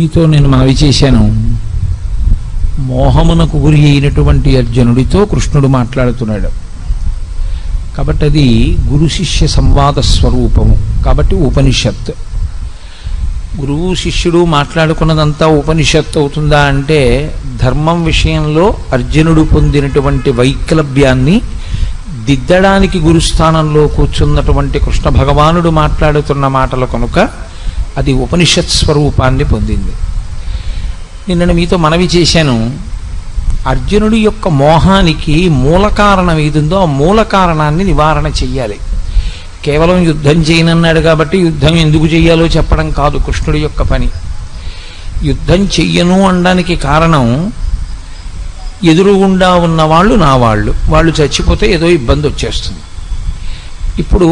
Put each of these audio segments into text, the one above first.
మీతో నేను మనవి చేశాను, మోహమునకు గురి అయినటువంటి అర్జునుడితో కృష్ణుడు మాట్లాడుతున్నాడు కాబట్టి అది గురు శిష్య సంవాద స్వరూపము. కాబట్టి ఉపనిషత్, గురువు శిష్యుడు మాట్లాడుకున్నదంతా ఉపనిషత్తు అవుతుందా అంటే, ధర్మం విషయంలో అర్జునుడు పొందినటువంటి వైక్లభ్యాన్ని దిద్దడానికి గురుస్థానంలో కూర్చున్నటువంటి కృష్ణ భగవానుడు మాట్లాడుతున్న మాటలు కనుక అది ఉపనిషత్ స్వరూపాన్ని పొందింది. నిన్న మీతో మనవి చేశాను, అర్జునుడి యొక్క మోహానికి మూల కారణం ఏదుందో ఆ మూల కారణాన్ని నివారణ చెయ్యాలి. కేవలం యుద్ధం చేయనన్నాడు కాబట్టి యుద్ధం ఎందుకు చెయ్యాలో చెప్పడం కాదు కృష్ణుడి యొక్క పని. యుద్ధం చెయ్యను అనడానికి కారణం, ఎదురుగుండా ఉన్నవాళ్ళు నా వాళ్ళు చచ్చిపోతే ఏదో ఇబ్బంది వచ్చేస్తుంది. ఇప్పుడు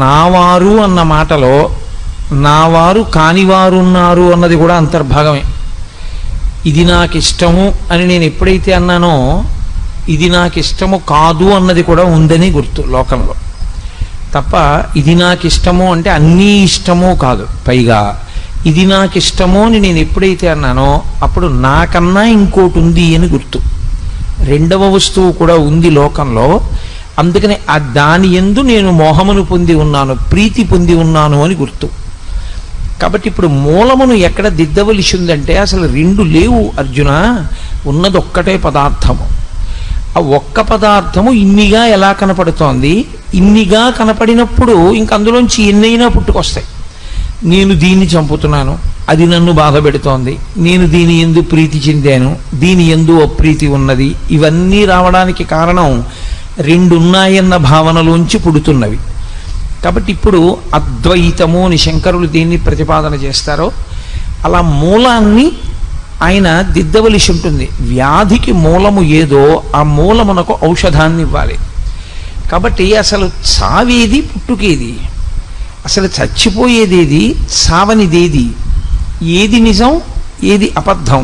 నావారు అన్న మాటలో నావారు కానివారున్నారు అన్నది కూడా అంతర్భాగమే. ఇది నాకు ఇష్టము అని నేను ఎప్పుడైతే అన్నానో, ఇది నాకు ఇష్టము కాదు అన్నది కూడా ఉందని గుర్తు లోకంలో. తప్ప ఇది నాకు ఇష్టము అంటే అన్నీ ఇష్టము కాదు. పైగా ఇది నాకు ఇష్టము అని నేను ఎప్పుడైతే అన్నానో అప్పుడు నాకన్నా ఇంకోటి ఉంది అని గుర్తు. రెండవ వస్తువు కూడా ఉంది లోకంలో. అందుకని ఆ దాని యందు నేను మోహమును పొంది ఉన్నాను, ప్రీతి పొంది ఉన్నాను అని గుర్తు. కాబట్టి ఇప్పుడు మూలమును ఎక్కడ దిద్దవలసి ఉందంటే, అసలు రెండు లేవు అర్జున, ఉన్నది ఒక్కటే పదార్థము. ఆ ఒక్క పదార్థము ఇన్నిగా ఎలా కనపడుతోంది? ఇన్నిగా కనపడినప్పుడు ఇంక అందులోంచి ఎన్నైనా పుట్టుకొస్తాయి. నేను దీన్ని చంపుతున్నాను, అది నన్ను బాధ పెడుతోంది, నేను దీని యందు ప్రీతి చెందాను, దీని యందు అప్రీతి ఉన్నది, ఇవన్నీ రావడానికి కారణం రెండున్నాయన్న భావనలోంచి పుడుతున్నవి. కాబట్టి ఇప్పుడు అద్వైతము అని శంకరులు దీన్ని ప్రతిపాదన చేస్తారో అలా మూలాన్ని ఆయన దిద్దవలసి ఉంటుంది. వ్యాధికి మూలము ఏదో ఆ మూలమునకు ఔషధాన్ని ఇవ్వాలి. కాబట్టి అసలు చావేది, పుట్టుకేది, అసలు చచ్చిపోయేదేది, చావనిదేది, ఏది నిజం, ఏది అబద్ధం.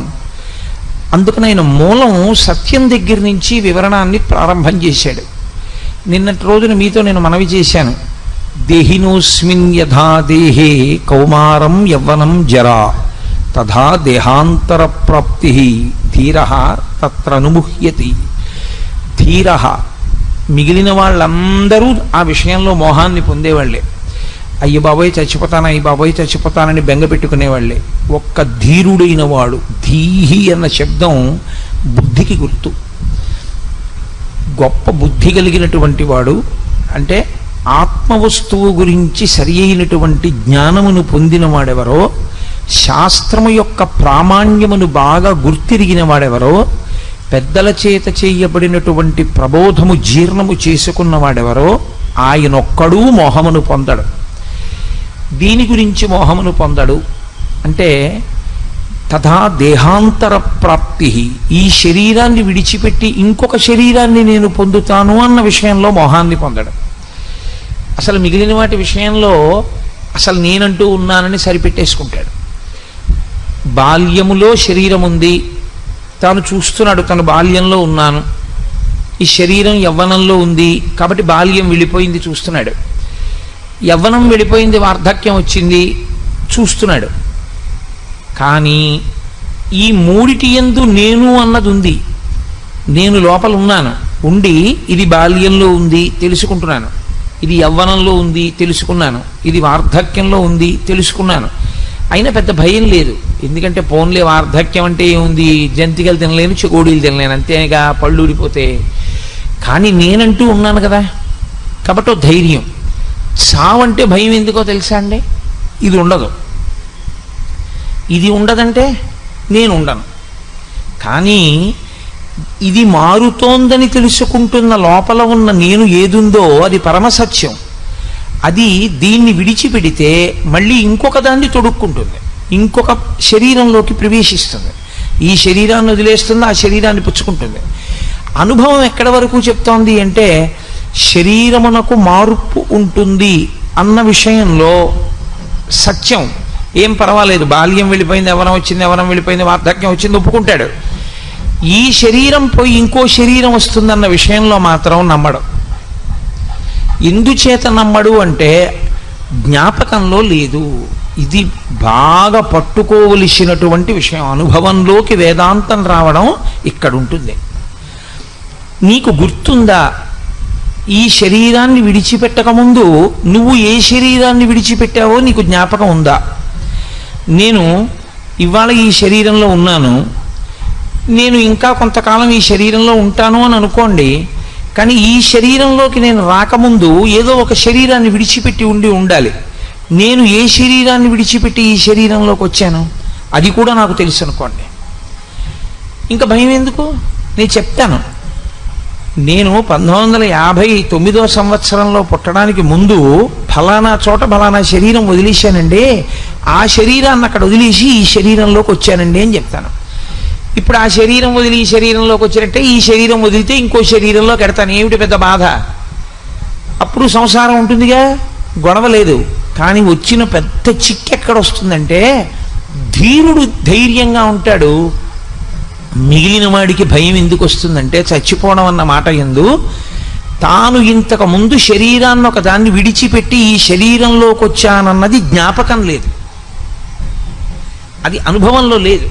అందుకని ఆయన మూలం సత్యం దగ్గర నుంచి వివరణాన్ని ప్రారంభం చేశాడు. నిన్నటి రోజున మీతో నేను మనవి చేశాను, దేహినోస్మిన్ యథా దేహే కౌమారం యవ్వనం జరా తథా దేహాంతర ప్రాప్తి ధీరః తత్రనుముహ్యతి. ధీరః, మిగిలిన వాళ్ళందరూ ఆ విషయంలో మోహాన్ని పొందేవాళ్లే. అయ్య బాబోయ్ చచ్చిపోతాను, అయ్య బాబోయ్ చచ్చిపోతానని బెంగ పెట్టుకునేవాళ్లే. ఒక్క ధీరుడైన వాడు, ధీహి అన్న శబ్దం బుద్ధికి గుర్తు. గొప్ప బుద్ధి కలిగినటువంటి వాడు అంటే ఆత్మవస్తువు గురించి సరి అయినటువంటి జ్ఞానమును పొందిన వాడెవరో, శాస్త్రము యొక్క ప్రామాణ్యమును బాగా గుర్తిరిగిన వాడెవరో, పెద్దల చేత చేయబడినటువంటి ప్రబోధము జీర్ణము చేసుకున్నవాడెవరో ఆయనొక్కడూ మోహమును పొందడు. దీని గురించి మోహమును పొందడు అంటే తథా దేహాంతర ప్రాప్తి, ఈ శరీరాన్ని విడిచిపెట్టి ఇంకొక శరీరాన్ని నేను పొందుతాను అన్న విషయంలో మోహాన్ని పొందడు. అసలు మిగిలిన వాటి విషయంలో అసలు నేనంటూ ఉన్నానని సరిపెట్టేసుకుంటాడు. బాల్యములో శరీరం ఉంది, తాను చూస్తున్నాడు తను బాల్యంలో ఉన్నాను, ఈ శరీరం యవ్వనంలో ఉంది కాబట్టి బాల్యం వెళ్ళిపోయింది చూస్తున్నాడు, యవ్వనం వెళ్ళిపోయింది వార్ధక్యం వచ్చింది చూస్తున్నాడు. కానీ ఈ మూడిటి యందు నేను అన్నది ఉంది. నేను లోపల ఉన్నాను, ఉండి ఇది బాల్యంలో ఉంది తెలుసుకుంటున్నాను, ఇది యవ్వనంలో ఉంది తెలుసుకున్నాను, ఇది వార్ధక్యంలో ఉంది తెలుసుకున్నాను. అయినా పెద్ద భయం లేదు, ఎందుకంటే పోన్లే వార్ధక్యం అంటే ఏముంది, జంతికలు తినలేను, చెకోడీలు తినలేను, అంతేగా పళ్ళు ఊడిపోతే. కానీ నేనంటూ ఉన్నాను కదా, కాబట్టి ధైర్యం. చావంటే భయం ఎందుకో తెలుసా అండి? ఇది ఉండదు, ఇది ఉండదంటే నేను ఉండను. కానీ ఇది మారుతోందని తెలుసుకుంటున్న లోపల ఉన్న నేను ఏదుందో అది పరమసత్యం. అది దీన్ని విడిచిపెడితే మళ్ళీ ఇంకొక దాన్ని తొడుక్కుంటుంది, ఇంకొక శరీరంలోకి ప్రవేశిస్తుంది, ఈ శరీరాన్ని వదిలేస్తుంది, ఆ శరీరాన్ని పుచ్చుకుంటుంది. అనుభవం ఎక్కడి వరకు చెప్తోంది అంటే శరీరమునకు మార్పు ఉంటుంది అన్న విషయంలో సత్యం. ఏం పర్వాలేదు, బాల్యం వెళ్ళిపోయింది, యవ్వనం వచ్చింది, యవ్వనం వెళ్ళిపోయింది, వార్ధక్యం వచ్చింది, ఒప్పుకుంటాడు. ఈ శరీరం పోయి ఇంకో శరీరం వస్తుందన్న విషయంలో మాత్రం నమ్మడు. ఎందుచేత నమ్మడు అంటే జ్ఞాపకంలో లేదు. ఇది బాగా పట్టుకోవలసినటువంటి విషయం. అనుభవంలోకి వేదాంతం రావడం ఇక్కడ ఉంటుంది. నీకు గుర్తుందా, ఈ శరీరాన్ని విడిచిపెట్టకముందు నువ్వు ఏ శరీరాన్ని విడిచిపెట్టావో నీకు జ్ఞాపకం ఉందా? నేను ఇవాళ ఈ శరీరంలో ఉన్నాను, నేను ఇంకా కొంతకాలం ఈ శరీరంలో ఉంటాను అని అనుకోండి. కానీ ఈ శరీరంలోకి నేను రాకముందు ఏదో ఒక శరీరాన్ని విడిచిపెట్టి ఉండాలి. నేను ఏ శరీరాన్ని విడిచిపెట్టి ఈ శరీరంలోకి వచ్చాను అది కూడా నాకు తెలుసు అనుకోండి. ఇంకా భయం ఎందుకు? నేను చెప్తాను. నేను 1959 సంవత్సరంలో పుట్టడానికి ముందు ఫలానా చోట ఫలానా శరీరం వదిలేశానండి, ఆ శరీరాన్ని అక్కడ వదిలేసి ఈ శరీరంలోకి వచ్చానండి అని చెప్తాను. ఇప్పుడు ఆ శరీరం వదిలి ఈ శరీరంలోకి వచ్చినట్టే ఈ శరీరం వదిలితే ఇంకో శరీరంలోకి ఎడతాను. ఏమిటి పెద్ద బాధ? అప్పుడు సంసారం ఉంటుందిగా, గొడవ లేదు. కానీ వచ్చిన పెద్ద చిక్కు ఎక్కడ వస్తుందంటే, ధీరుడు ధైర్యంగా ఉంటాడు, మిగిలిన వాడికి భయం ఎందుకు వస్తుందంటే, చచ్చిపోవడం అన్న మాట యందు తాను ఇంతకు ముందు శరీరాన్ని ఒక దాన్ని విడిచిపెట్టి ఈ శరీరంలోకి వచ్చానన్నది జ్ఞాపకం లేదు, అది అనుభవంలో లేదు.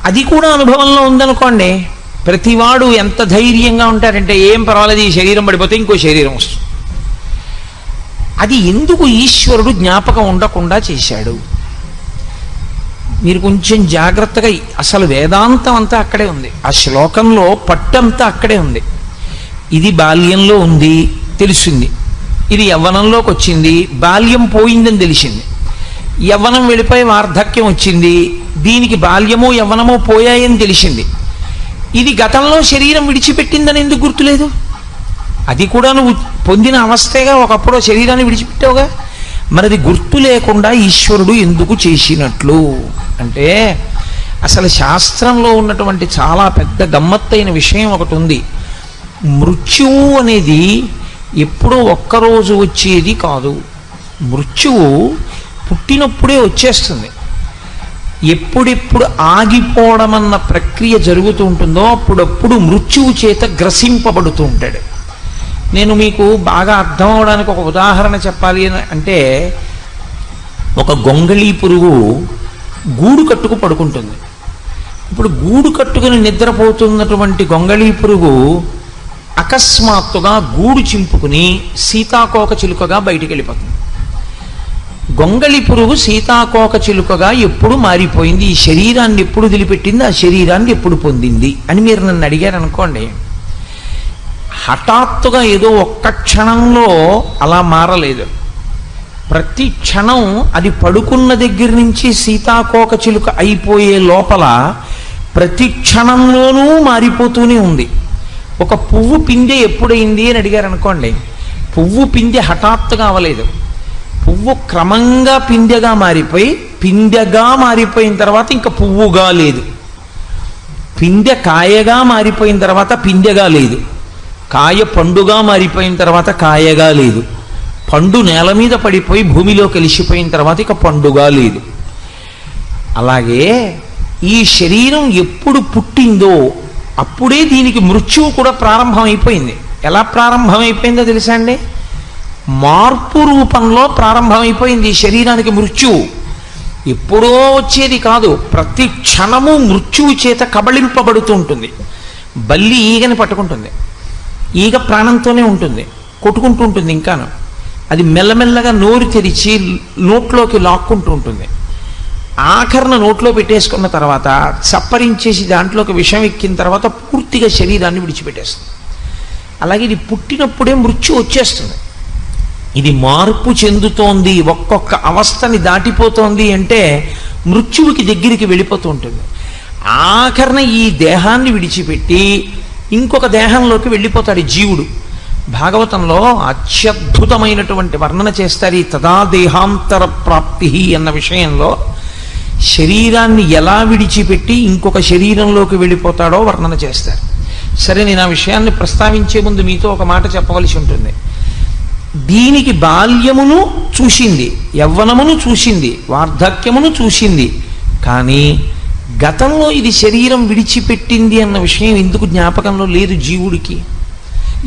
అది కూడా అనుభవంలో ఉందనుకోండి, ప్రతివాడు ఎంత ధైర్యంగా ఉంటారంటే ఏం పర్వాలేదు, ఈ శరీరం పడిపోతే ఇంకో శరీరం వస్తుంది. అది ఎందుకు ఈశ్వరుడు జ్ఞాపకం ఉండకుండా చేశాడు? మీరు కొంచెం జాగ్రత్తగా, అసలు వేదాంతం అంతా అక్కడే ఉంది, ఆ శ్లోకంలో పట్టంతా అక్కడే ఉంది. ఇది బాల్యంలో ఉంది తెలిసింది, ఇది యవ్వనంలోకి వచ్చింది, బాల్యం పోయిందని తెలిసింది, యవ్వనం వెళ్ళిపోయి వార్ధక్యం వచ్చింది, దీనికి బాల్యమో యవ్వనమో పోయాయని తెలిసింది. ఇది గతంలో శరీరం విడిచిపెట్టిందని ఎందుకు గుర్తులేదు? అది కూడా నువ్వు పొందిన అవస్థగా, ఒకప్పుడు శరీరాన్ని విడిచిపెట్టావుగా. మరి అది గుర్తు లేకుండా ఈశ్వరుడు ఎందుకు చేసినట్లు అంటే, అసలు శాస్త్రంలో ఉన్నటువంటి చాలా పెద్ద గమ్మత్తైన విషయం ఒకటి ఉంది. మృత్యువు అనేది ఎప్పుడో ఒక్కరోజు వచ్చేది కాదు. మృత్యువు పుట్టినప్పుడే వచ్చేస్తుంది. ఎప్పుడెప్పుడు ఆగిపోవడం అన్న ప్రక్రియ జరుగుతూ ఉంటుందో అప్పుడప్పుడు మృత్యువు చేత గ్రసింపబడుతూ ఉంటాడు. నేను మీకు బాగా అర్థం అవడానికి ఒక ఉదాహరణ చెప్పాలి అంటే, ఒక గొంగళీ పురుగు గూడు కట్టుకు పడుకుంటుంది. ఇప్పుడు గూడు కట్టుకుని నిద్రపోతున్నటువంటి గొంగళీ పురుగు అకస్మాత్తుగా గూడు చింపుకుని సీతాకోక చిలుకగా బయటికి వెళ్ళిపోతుంది. గొంగళి పురుగు సీతాకోక చిలుకగా ఎప్పుడు మారిపోయింది? ఈ శరీరాన్ని ఎప్పుడు వదిలిపెట్టింది, ఆ శరీరాన్ని ఎప్పుడు పొందింది అని మీరు నన్ను అడిగారు అనుకోండి, హఠాత్తుగా ఏదో ఒక్క క్షణంలో అలా మారలేదు. ప్రతి క్షణం అది పడుకున్న దగ్గర నుంచి సీతాకోక చిలుక అయిపోయే లోపల ప్రతి క్షణంలోనూ మారిపోతూనే ఉంది. ఒక పువ్వు పిందె ఎప్పుడైంది అని అడిగారు అనుకోండి, పువ్వు పిందె హఠాత్తుగా అవ్వలేదు. పువ్వు క్రమంగా పిందెగా మారిపోయి, పిందెగా మారిపోయిన తర్వాత ఇంకా పువ్వుగా లేదు. పిందె కాయగా మారిపోయిన తర్వాత పిందెగా లేదు. కాయ పండుగా మారిపోయిన తర్వాత కాయగా లేదు. పండు నేల మీద పడిపోయి భూమిలో కలిసిపోయిన తర్వాత ఇక పండుగా లేదు. అలాగే ఈ శరీరం ఎప్పుడు పుట్టిందో అప్పుడే దీనికి మృత్యువు కూడా ప్రారంభమైపోయింది. ఎలా ప్రారంభమైపోయిందో తెలుసా అండి? మార్పు రూపంలో ప్రారంభమైపోయింది ఈ శరీరానికి మృత్యువు. ఎప్పుడో వచ్చేది కాదు, ప్రతి క్షణము మృత్యువు చేత కబళింపబడుతూ ఉంటుంది. బల్లి ఈగని పట్టుకుంటుంది, ఈగ ప్రాణంతోనే ఉంటుంది, కొట్టుకుంటూ ఉంటుంది. ఇంకాను అది మెల్లమెల్లగా నోరు తెరిచి నోట్లోకి లాక్కుంటూ ఉంటుంది. ఆఖరణ నోట్లో పెట్టేసుకున్న తర్వాత చప్పరించేసి దాంట్లోకి విషం ఎక్కిన తర్వాత పూర్తిగా శరీరాన్ని విడిచిపెట్టేస్తుంది. అలాగే ఇది పుట్టినప్పుడే మృత్యు వచ్చేస్తుంది. ఇది మార్పు చెందుతోంది, ఒక్కొక్క అవస్థని దాటిపోతోంది అంటే మృత్యువుకి దగ్గరికి వెళ్ళిపోతూ ఉంటుంది. ఆఖరణ ఈ దేహాన్ని విడిచిపెట్టి ఇంకొక దేహంలోకి వెళ్ళిపోతాడు జీవుడు. భాగవతంలో అత్యద్భుతమైనటువంటి వర్ణన చేస్తారు ఈ తదా దేహాంతర ప్రాప్తి అన్న విషయంలో. శరీరాన్ని ఎలా విడిచిపెట్టి ఇంకొక శరీరంలోకి వెళ్ళిపోతాడో వర్ణన చేస్తారు. సరే, నేను ఆ విషయాన్ని ప్రస్తావించే ముందు మీతో ఒక మాట చెప్పవలసి ఉంటుంది. దీనికి బాల్యమును చూసింది, యవ్వనమును చూసింది, వార్ధక్యమును చూసింది, కానీ గతంలో ఇది శరీరం విడిచిపెట్టింది అన్న విషయం ఎందుకు జ్ఞాపకంలో లేదు జీవుడికి?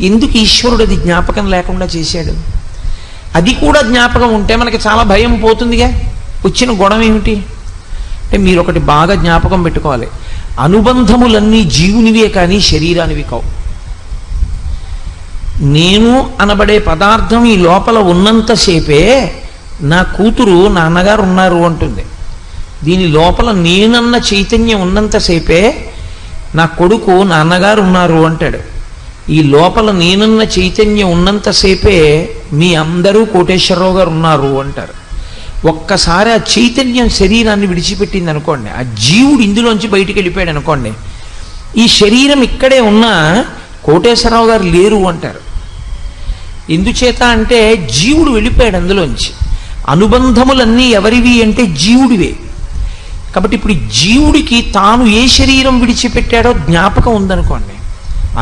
ఎందుకు ఈశ్వరుడు అది జ్ఞాపకం లేకుండా చేశాడు? అది కూడా జ్ఞాపకం ఉంటే మనకి చాలా భయం పోతుందిగా. వచ్చిన గొడవ ఏమిటి అంటే మీరు ఒకటి బాగా జ్ఞాపకం పెట్టుకోవాలి, అనుబంధములన్నీ జీవునివే కానీ శరీరానివి కావు. నేను అనబడే పదార్థం ఈ లోపల ఉన్నంతసేపే నా కూతురు నాన్నగారు ఉన్నారు అంటుంది. దీని లోపల నేనన్న చైతన్యం ఉన్నంతసేపే నా కొడుకు నాన్నగారు ఉన్నారు అంటాడు. ఈ లోపల నేనన్న చైతన్యం ఉన్నంతసేపే మీ అందరూ కోటేశ్వరరావు గారు ఉన్నారు అంటారు. ఒక్కసారి ఆ చైతన్యం శరీరాన్ని విడిచిపెట్టింది అనుకోండి, ఆ జీవుడు ఇందులోంచి బయటికి వెళ్ళిపోయాడు అనుకోండి, ఈ శరీరం ఇక్కడే ఉన్నా కోటేశ్వరరావు గారు లేరు అంటారు. ఎందుచేత అంటే జీవుడు వెళ్ళిపోయాడు అందులోంచి. అనుబంధములన్నీ ఎవరివి అంటే జీవుడివే. కాబట్టి ఇప్పుడు జీవుడికి తాను ఏ శరీరం విడిచిపెట్టాడో జ్ఞాపకం ఉందనుకోండి,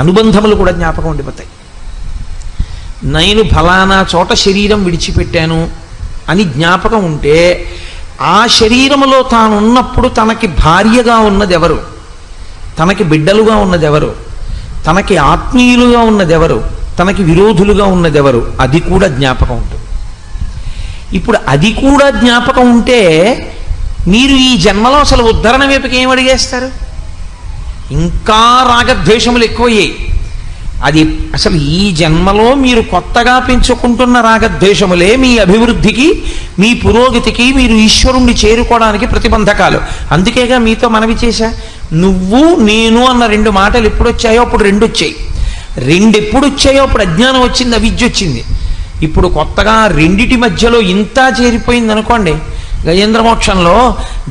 అనుబంధములు కూడా జ్ఞాపకం ఉండిపోతాయి. నేను ఫలానా చోట శరీరం విడిచిపెట్టాను అని జ్ఞాపకం ఉంటే ఆ శరీరములో తాను ఉన్నప్పుడు తనకి భార్యగా ఉన్నదెవరు, తనకి బిడ్డలుగా ఉన్నదెవరు, తనకి ఆత్మీయులుగా ఉన్నదెవరు, తనకి విరోధులుగా ఉన్నదెవరు, అది కూడా జ్ఞాపకం ఉంటుంది. ఇప్పుడు అది కూడా జ్ఞాపకం ఉంటే మీరు ఈ జన్మలో అసలు ఉద్ధరణ వైపుకి ఏం అడిగేస్తారు? ఇంకా రాగద్వేషములు ఎక్కువయ్యాయి. అది అసలు ఈ జన్మలో మీరు కొత్తగా పెంచుకుంటున్న రాగద్వేషములే మీ అభివృద్ధికి, మీ పురోగతికి, మీరు ఈశ్వరుణ్ణి చేరుకోవడానికి ప్రతిబంధకాలు. అందుకేగా మీతో మనవి చేశా, నువ్వు నేను అన్న రెండు మాటలు ఎప్పుడు వచ్చాయో అప్పుడు రెండు వచ్చాయి. రెండు ఎప్పుడు వచ్చాయో అప్పుడు అజ్ఞానం వచ్చింది, అవిద్య వచ్చింది. ఇప్పుడు కొత్తగా రెండిటి మధ్యలో ఇంత చేరిపోయింది అనుకోండి. గజేంద్రమోక్షంలో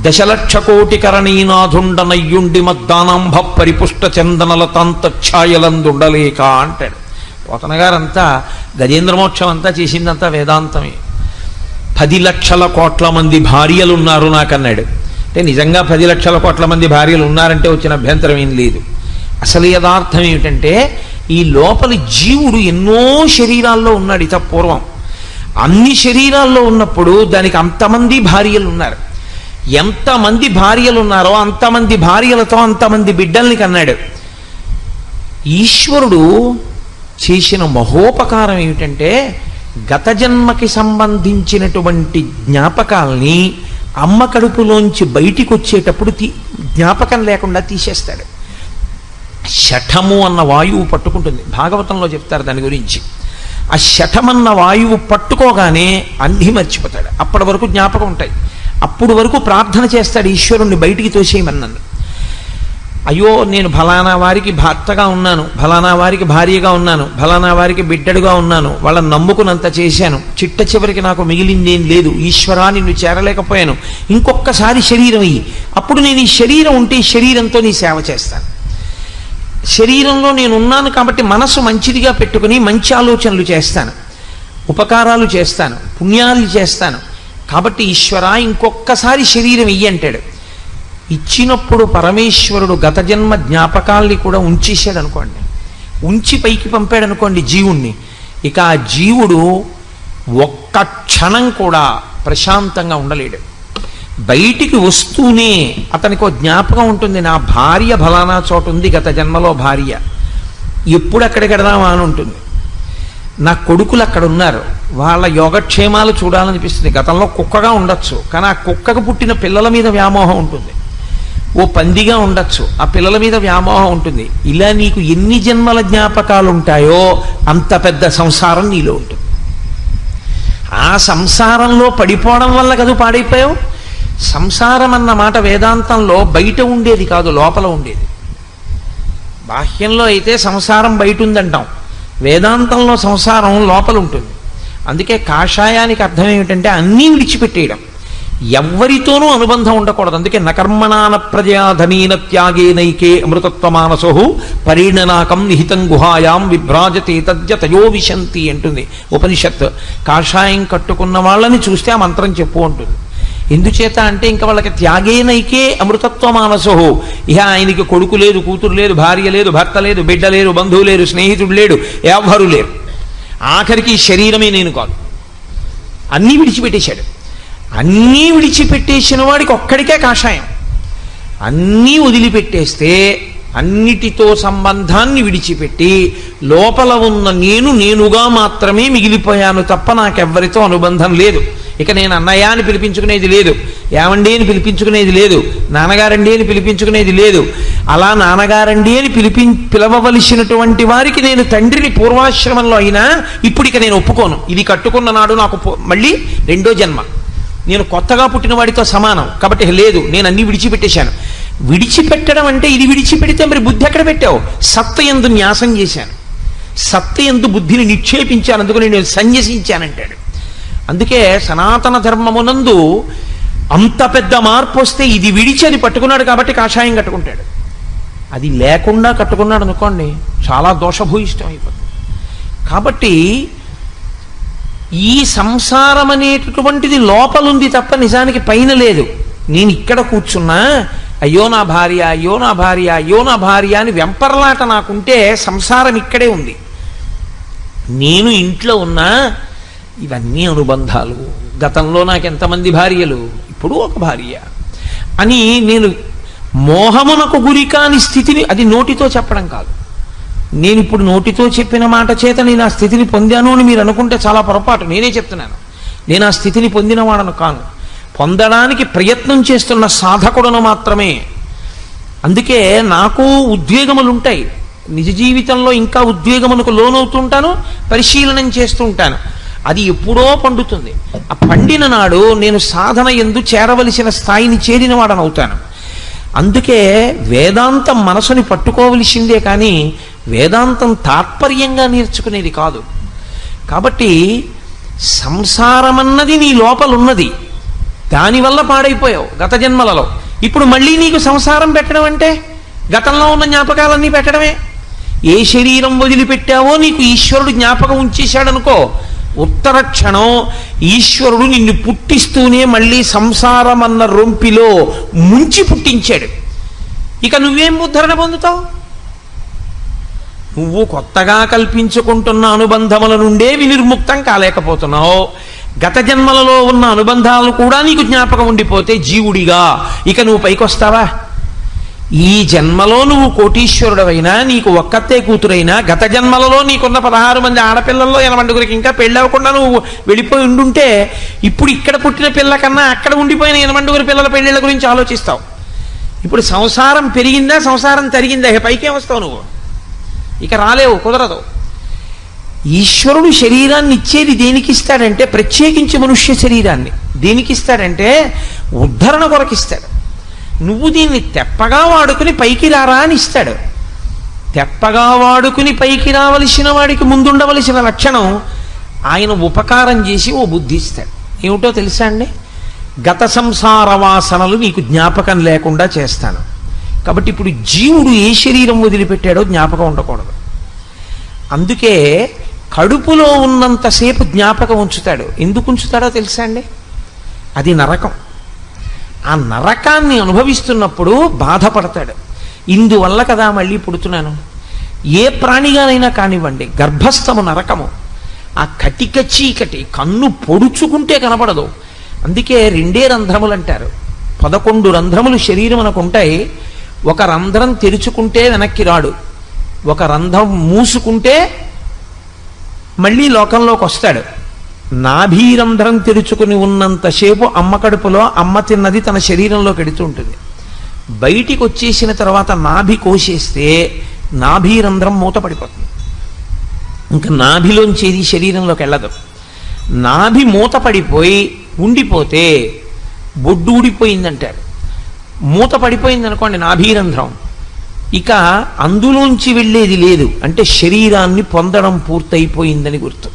దశలక్ష కోటి కరణీనాథుండనయ్యుండి మద్దానంభ పరిపుష్ట చందనల తాంతఛాయలందుండలేక అంటాడు. పోతన గారంతా గజేంద్రమోక్షం అంతా చేసిందంతా వేదాంతమే. 10 లక్షల కోట్ల మంది భార్యలు ఉన్నారు నాకన్నాడు. అంటే నిజంగా 10 లక్షల కోట్ల మంది భార్యలు ఉన్నారంటే వచ్చిన అభ్యంతరం ఏం లేదు. అసలు యథార్థం ఏమిటంటే ఈ లోపలి జీవుడు ఎన్నో శరీరాల్లో ఉన్నాడు. ఇత పూర్వం అన్ని శరీరాల్లో ఉన్నప్పుడు దానికి అంతమంది భార్యలు ఉన్నారు. ఎంతమంది భార్యలు ఉన్నారో అంతమంది భార్యలతో అంతమంది బిడ్డల్ని కన్నాడు. ఈశ్వరుడు చేసిన మహోపకారం ఏమిటంటే గత జన్మకి సంబంధించినటువంటి జ్ఞాపకాల్ని అమ్మ కడుపులోంచి బయటికి వచ్చేటప్పుడు జ్ఞాపకం లేకుండా తీసేస్తాడు. శఠము అన్న వాయువు పట్టుకుంటుంది, భాగవతంలో చెప్తారు దాని గురించి. ఆ శఠమన్న వాయువు పట్టుకోగానే అన్నీ మర్చిపోతాడు. అప్పటి వరకు జ్ఞాపకం ఉంటాయి. అప్పుడు వరకు ప్రార్థన చేస్తాడు, ఈశ్వరుణ్ణి బయటికి తోసేయమన్నాను. అయ్యో నేను ఫలానా వారికి భర్తగా ఉన్నాను, ఫలానా వారికి భార్యగా ఉన్నాను, ఫలానా వారికి బిడ్డడుగా ఉన్నాను, వాళ్ళని నమ్ముకున్నంత చేశాను, చిట్ట చివరికి నాకు మిగిలిందేం లేదు, ఈశ్వరా నిన్ను చేరలేకపోయాను, ఇంకొక్కసారి శరీరం ఇయ్యి, అప్పుడు నేను ఈ శరీరం ఉంటే ఈ శరీరంతో నీ సేవ చేస్తాను. శరీరంలో నేను ఉన్నాను కాబట్టి మనసు మంచిదిగా పెట్టుకుని మంచి ఆలోచనలు చేస్తాను, ఉపకారాలు చేస్తాను, పుణ్యాలు చేస్తాను. కాబట్టి ఈశ్వరా ఇంకొక్కసారి శరీరం ఇయ్యి అంటాడు. ఇచ్చినప్పుడు పరమేశ్వరుడు గత జన్మ జ్ఞాపకాల్ని కూడా ఉంచేశాడు అనుకోండి, ఉంచి పైకి పంపాడు అనుకోండి జీవుణ్ణి. ఇక ఆ జీవుడు ఒక్క క్షణం కూడా ప్రశాంతంగా ఉండలేడు. బయటికి వస్తూనే అతనికి ఒక జ్ఞాపకం ఉంటుంది, నా భార్య ఫలానా చోట ఉంది, గత జన్మలో భార్య, ఎప్పుడు అక్కడికి వెడదామా అని ఉంటుంది. నా కొడుకులు అక్కడ ఉన్నారు, వాళ్ళ యోగక్షేమాలు చూడాలనిపిస్తుంది. గతంలో కుక్కగా ఉండొచ్చు, కానీ ఆ కుక్కకు పుట్టిన పిల్లల మీద వ్యామోహం ఉంటుంది. ఓ పందిగా ఉండొచ్చు, ఆ పిల్లల మీద వ్యామోహం ఉంటుంది. ఇలా నీకు ఎన్ని జన్మల జ్ఞాపకాలు ఉంటాయో అంత పెద్ద సంసారం నీలో ఉంటుంది. ఆ సంసారంలో పడిపోవడం వల్ల కదా పాడైపోయావు. సంసారం అన్న మాట వేదాంతంలో బయట ఉండేది కాదు, లోపల ఉండేది. బాహ్యంలో అయితే సంసారం బయట ఉందంటాం, వేదాంతంలో సంసారం లోపల ఉంటుంది. అందుకే కాషాయానికి అర్థం ఏమిటంటే అన్నీ విడిచిపెట్టేయడం, ఎవ్వరితోనూ అనుబంధం ఉండకూడదు. అందుకే నకర్మణాన ప్రజాధనీన త్యాగేనైకే అమృతత్వమానసో పరిణనాకం నిహితం గుహాయాం విభ్రాజతే తద్యతయో విశంతి అంటుంది ఉపనిషత్. కాషాయం కట్టుకున్న వాళ్ళని చూస్తే ఆ మంత్రం చెప్పు అంటుంది. ఎందుచేత అంటే ఇంకా వాళ్ళకి త్యాగేనైకే అమృతత్వమానసో, ఇహ ఆయనకి కొడుకు లేదు, కూతురు లేదు, భార్య లేదు, భర్త లేదు, బిడ్డ లేరు, బంధువు లేరు, స్నేహితుడు లేడు, ఎవ్వరూ లేరు. ఆఖరికి శరీరమే నేను కాదు, అన్నీ విడిచిపెట్టేశాడు. అన్నీ విడిచిపెట్టేసిన వాడికి ఒక్కడికే కాషాయం. అన్నీ వదిలిపెట్టేస్తే అన్నిటితో సంబంధాన్ని విడిచిపెట్టి లోపల ఉన్న నేనుగా మాత్రమే మిగిలిపోయాను తప్ప నాకెవ్వరితో అనుబంధం లేదు. ఇక నేను అన్నయ్య అని పిలిపించుకునేది లేదు, ఏమండి అని పిలిపించుకునేది లేదు, నాన్నగారండి అని పిలిపించుకునేది లేదు. అలా నాన్నగారండి అని పిలవవలసినటువంటి వారికి నేను తండ్రిని పూర్వాశ్రమంలో అయినా ఇప్పుడు ఇక నేను ఒప్పుకోను. ఇది కట్టుకున్న నాడు నాకు మళ్ళీ రెండో జన్మ, నేను కొత్తగా పుట్టిన వాడితో సమానం కాబట్టి లేదు, నేను అన్ని విడిచిపెట్టేశాను. విడిచిపెట్టడం అంటే ఇది విడిచిపెడితే మరి బుద్ధి ఎక్కడ పెట్టావు? సత్త యందు న్యాసం చేశాను, సత్త యందు బుద్ధిని నిక్షేపించాను, అందుకని నేను సన్యసించానంటాడు. అందుకే సనాతన ధర్మమునందు అంత పెద్ద మార్పు వస్తే ఇది విడిచి అది పట్టుకున్నాడు కాబట్టి కాషాయం కట్టుకుంటాడు. అది లేకుండా కట్టుకున్నాడు అనుకోండి చాలా దోషభూయిష్టం అయిపోతుంది. కాబట్టి ఈ సంసారం అనేటటువంటిది లోపలుంది తప్ప నిజానికి పైన లేదు. నేను ఇక్కడ కూర్చున్నా అయ్యో నా భార్య, అయ్యో నా భార్య, అయ్యో నా భార్య అని వెంపర్లాట నాకుంటే సంసారం ఇక్కడే ఉంది. నేను ఇంట్లో ఉన్నా ఇవన్నీ అనుబంధాలు, గతంలో నాకు ఎంతమంది భార్యలు, ఇప్పుడు ఒక భార్య అని నేను మోహమునకు గురి కాని స్థితిని, అది నోటితో చెప్పడం కాదు. నేను ఇప్పుడు నోటితో చెప్పిన మాట చేత నేను ఆ స్థితిని పొందాను అని మీరు అనుకుంటే చాలా పొరపాటు. నేనే చెప్తున్నాను, నేను ఆ స్థితిని పొందినవాడను కాను, పొందడానికి ప్రయత్నం చేస్తున్న సాధకుడను మాత్రమే. అందుకే నాకు ఉద్వేగములు ఉంటాయి, నిజ జీవితంలో ఇంకా ఉద్వేగమునకు లోనవుతుంటాను, పరిశీలనం చేస్తూ ఉంటాను. అది ఎప్పుడో పండుతుంది. ఆ పండిన నాడు నేను సాధన యందు చేరవలసిన స్థాయిని చేరిన వాడనవుతాను. అందుకే వేదాంతం మనసుని పట్టుకోవలసిందే కానీ వేదాంతం తాత్పర్యంగా నేర్చుకునేది కాదు. కాబట్టి సంసారమన్నది నీ లోపలున్నది, దానివల్ల పాడైపోయావు గత జన్మలలో. ఇప్పుడు మళ్ళీ నీకు సంసారం పెట్టడం అంటే గతంలో ఉన్న జ్ఞాపకాలన్నీ పెట్టడమే. ఏ శరీరం వదిలిపెట్టావో నీకు ఈశ్వరుడు జ్ఞాపకం ఉంచేశాడనుకో, ఉత్తర క్షణం ఈశ్వరుడు నిన్ను పుట్టిస్తూనే మళ్ళీ సంసారం అన్న రొంపిలో ముంచి పుట్టించాడు. ఇక నువ్వేం ఉద్ధరణ పొందుతావు? నువ్వు కొత్తగా కల్పించుకుంటున్న అనుబంధముల నుండే వినిర్ముక్తం కాలేకపోతున్నావు. గత జన్మలలో ఉన్న అనుబంధాలు కూడా నీకు జ్ఞాపకం ఉండిపోతే జీవుడిగా ఇక నువ్వు పైకొస్తావా? ఈ జన్మలో నువ్వు కోటీశ్వరుడవైనా, నీకు ఒక్కతే కూతురైనా, గత జన్మలలో నీకున్న 16 మంది ఆడపిల్లల్లో 80 ఇంకా పెళ్ళవకుండా నువ్వు వెళ్ళిపోయి ఉండుంటే ఇప్పుడు ఇక్కడ పుట్టిన పిల్ల కన్నా అక్కడ ఉండిపోయిన 80 పిల్లల పెళ్ళిళ్ళ గురించి ఆలోచిస్తావు. ఇప్పుడు సంసారం పెరిగిందా, సంసారం తరిగిందా, పైకే వస్తావు నువ్వు, ఇక రాలేవు, కుదరదు. ఈశ్వరుడు శరీరాన్ని ఇచ్చేది దేనికి ఇస్తాడంటే, ప్రత్యేకించి మనుష్య శరీరాన్ని దేనికి ఇస్తాడంటే ఉద్ధరణ కొరకిస్తాడు. నువ్వు దీన్ని తెప్పగా వాడుకుని పైకి రారా అని ఇస్తాడు. తెప్పగా వాడుకుని పైకి రావలసిన వాడికి ముందుండవలసిన లక్షణం ఆయన ఉపకారం చేసి ఓ బుద్ధి ఇస్తాడు. ఏమిటో తెలుసా అండి? గత సంసార వాసనలు నీకు జ్ఞాపకం లేకుండా చేస్తాను. కాబట్టి ఇప్పుడు జీవుడు ఏ శరీరం వదిలిపెట్టాడో జ్ఞాపకం ఉండకూడదు. అందుకే కడుపులో ఉన్నంతసేపు జ్ఞాపకం ఉంచుతాడు. ఎందుకు ఉంచుతాడో తెలుసా అండి? అది నరకం. ఆ నరకాన్ని అనుభవిస్తున్నప్పుడు బాధపడతాడు. ఇందువల్ల కదా మళ్ళీ పుడుతున్నాను. ఏ ప్రాణిగానైనా కానివ్వండి, గర్భస్థము నరకము. ఆ కటిక చీకటి కన్ను పొడుచుకుంటే కనపడదు. అందుకే 2 రంధ్రములు అంటారు. 11 రంధ్రములు శరీరం మనకు ఉంటాయి. ఒక రంధ్రం తెరుచుకుంటే వెనక్కి రాడు, ఒక రంధ్రం మూసుకుంటే మళ్ళీ లోకంలోకి వస్తాడు. నాభీరంధ్రం తెరుచుకుని ఉన్నంతసేపు అమ్మ కడుపులో అమ్మ తిన్నది తన శరీరంలోకి ఎడుతూ ఉంటుంది. బయటికి వచ్చేసిన తర్వాత నాభి కోసేస్తే నాభీరంధ్రం మూత పడిపోతుంది. ఇంకా నాభిలోంచేది శరీరంలోకి వెళ్ళదు. నాభి మూత పడిపోయి ఉండిపోతే బొడ్డు ఊడిపోయిందంటారు. మూత పడిపోయింది అనుకోండి నాభీరంధ్రం, ఇక అందులోంచి వెళ్ళేది లేదు, అంటే శరీరాన్ని పొందడం పూర్తయిపోయిందని గుర్తు.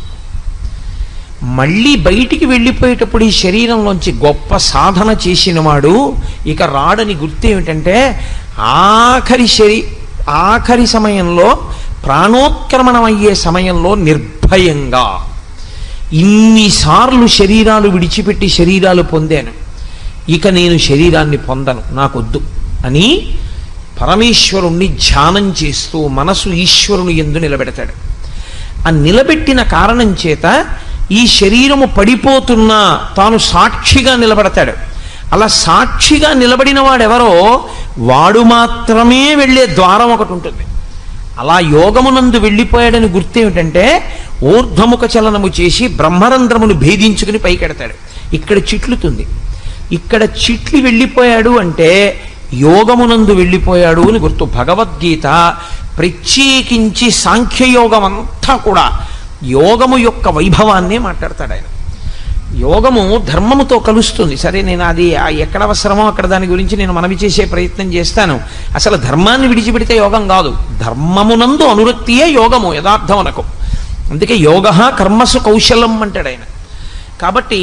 మళ్ళీ బయటికి వెళ్ళిపోయేటప్పుడు ఈ శరీరంలోంచి గొప్ప సాధన చేసిన వాడు ఇక రాడని గుర్తు ఏమిటంటే ఆఖరి సమయంలో, ప్రాణోత్క్రమణం అయ్యే సమయంలో నిర్భయంగా ఇన్నిసార్లు శరీరాలు విడిచిపెట్టి శరీరాలు పొందాను, ఇక నేను శరీరాన్ని పొందను, నాకొద్దు అని పరమేశ్వరుణ్ణి ధ్యానం చేస్తూ మనసు ఈశ్వరుని యందు నిలబెడతాడు. ఆ నిలబెట్టిన కారణం చేత ఈ శరీరము పడిపోతున్నా తాను సాక్షిగా నిలబడతాడు. అలా సాక్షిగా నిలబడిన వాడెవరో వాడు మాత్రమే వెళ్ళే ద్వారం ఒకటి ఉంటుంది. అలా యోగమునందు వెళ్ళిపోయాడని గుర్తేమిటంటే ఊర్ధ్వముఖ చలనము చేసి బ్రహ్మరంధ్రమును భేదించుకుని పైకెడతాడు. ఇక్కడ చిట్లుతుంది. ఇక్కడ చిట్లి వెళ్ళిపోయాడు అంటే యోగమునందు వెళ్ళిపోయాడు అని గుర్తు. భగవద్గీత ప్రత్యేకించి సాంఖ్యయోగం అంతా కూడా యోగము యొక్క వైభవాన్నే మాట్లాడతాడు ఆయన. యోగము ధర్మముతో కలుస్తుంది. సరే, నేను అది ఎక్కడ అవసరమో అక్కడ దాని గురించి నేను మనవి చేసే ప్రయత్నం చేస్తాను. అసలు ధర్మాన్ని విడిచిపెడితే యోగం కాదు, ధర్మమునందు అనురక్తియే యోగము యథార్థమునకు. అందుకే యోగ కర్మసు కౌశలం అంటాడు ఆయన. కాబట్టి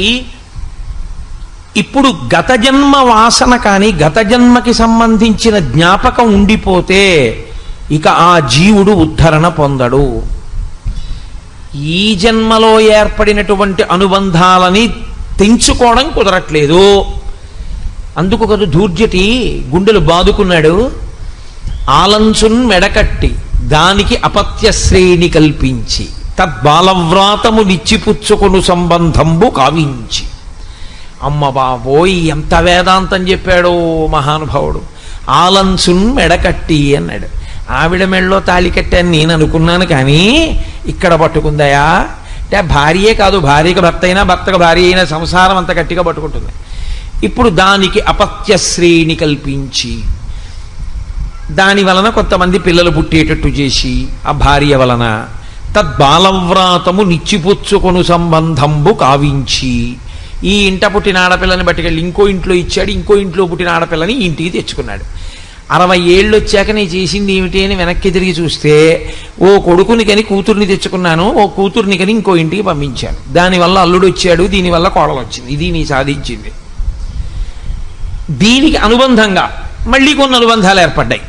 ఇప్పుడు గత జన్మ వాసన కానీ గత జన్మకి సంబంధించిన జ్ఞాపకం ఉండిపోతే ఇక ఆ జీవుడు ఉద్ధరణ పొందడు. ఈ జన్మలో ఏర్పడినటువంటి అనుబంధాలని తెంచుకోవడం కుదరట్లేదు. అందుకు కదా ధూర్జటి గుండెలు బాదుకున్నాడు. ఆలంచున్ మెడకట్టి దానికి అపత్యశ్రేణి కల్పించి తద్బాలవ్రాతము నిచ్చిపుచ్చుకొను సంబంధంబు కావించి. అమ్మ బాబోయ్, ఎంత వేదాంతం చెప్పాడో మహానుభావుడు. ఆలంచున్ మెడకట్టి అన్నాడు. ఆవిడ మెళ్ళలో తాళి కట్టాను నేను అనుకున్నాను, కానీ ఇక్కడ పట్టుకుందయా అంటే భార్యే కాదు, భార్యకు భర్త అయినా భర్తకు భార్య అయినా సంసారం అంత గట్టిగా పట్టుకుంటుంది. ఇప్పుడు దానికి అపత్యశ్రేణి కల్పించి దాని వలన కొంతమంది పిల్లలు పుట్టేటట్టు చేసి ఆ భార్య వలన తద్బాలవ్రాతము నిచ్చిపుచ్చుకొను సంబంధంబు కావించి ఈ ఇంట పుట్టిన ఆడపిల్లని పట్టుకెళ్ళి ఇంకో ఇంట్లో ఇచ్చాడు. ఇంకో ఇంట్లో పుట్టిన ఆడపిల్లని ఇంటికి తెచ్చుకున్నాడు. 60 ఏళ్ళు వచ్చాక నేను చేసింది ఏమిటి అని వెనక్కి తిరిగి చూస్తే ఓ కొడుకుని కని కూతుర్ని తెచ్చుకున్నాను, ఓ కూతుర్ని కని ఇంకో ఇంటికి పంపించాను. దానివల్ల అల్లుడు వచ్చాడు, దీనివల్ల కోడలు వచ్చింది. ఇది నీ సాధించింది. దీనికి అనుబంధంగా మళ్ళీ కొన్ని అనుబంధాలు ఏర్పడ్డాయి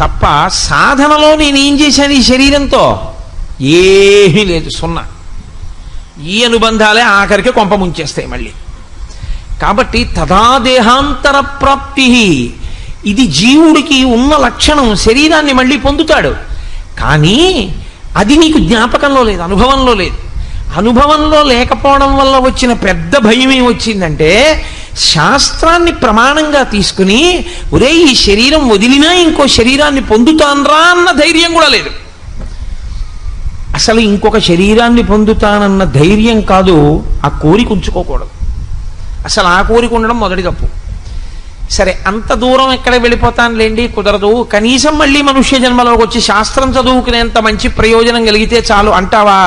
తప్ప సాధనలో నేనేం చేశాను ఈ శరీరంతో? ఏమీ లేదు, సున్నా. ఈ అనుబంధాలే ఆఖరికి కొంప ముంచేస్తాయి మళ్ళీ. కాబట్టి తదా దేహాంతర ప్రాప్తి, ఇది జీవుడికి ఉన్న లక్షణం. శరీరాన్ని మళ్ళీ పొందుతాడు, కానీ అది నీకు జ్ఞాపకంలో లేదు, అనుభవంలో లేదు. అనుభవంలో లేకపోవడం వల్ల వచ్చిన పెద్ద భయం ఏమొచ్చిందంటే శాస్త్రాన్ని ప్రమాణంగా తీసుకుని ఒరే ఈ శరీరం వదిలినా ఇంకో శరీరాన్ని పొందుతాన్రా అన్న ధైర్యం కూడా లేదు. అసలు ఇంకొక శరీరాన్ని పొందుతానన్న ధైర్యం కాదు, ఆ కోరిక ఉంచుకోకూడదు. అసలు ఆ కోరిక ఉండడం మొదటి తప్పు. సరే, అంత దూరం ఎక్కడ వెళ్ళిపోతానులేండి, కుదరదు. కనీసం మళ్ళీ మనుష్య జన్మలోకి వచ్చి శాస్త్రం చదువుకునేంత మంచి ప్రయోజనం కలిగితే చాలు అంటావా?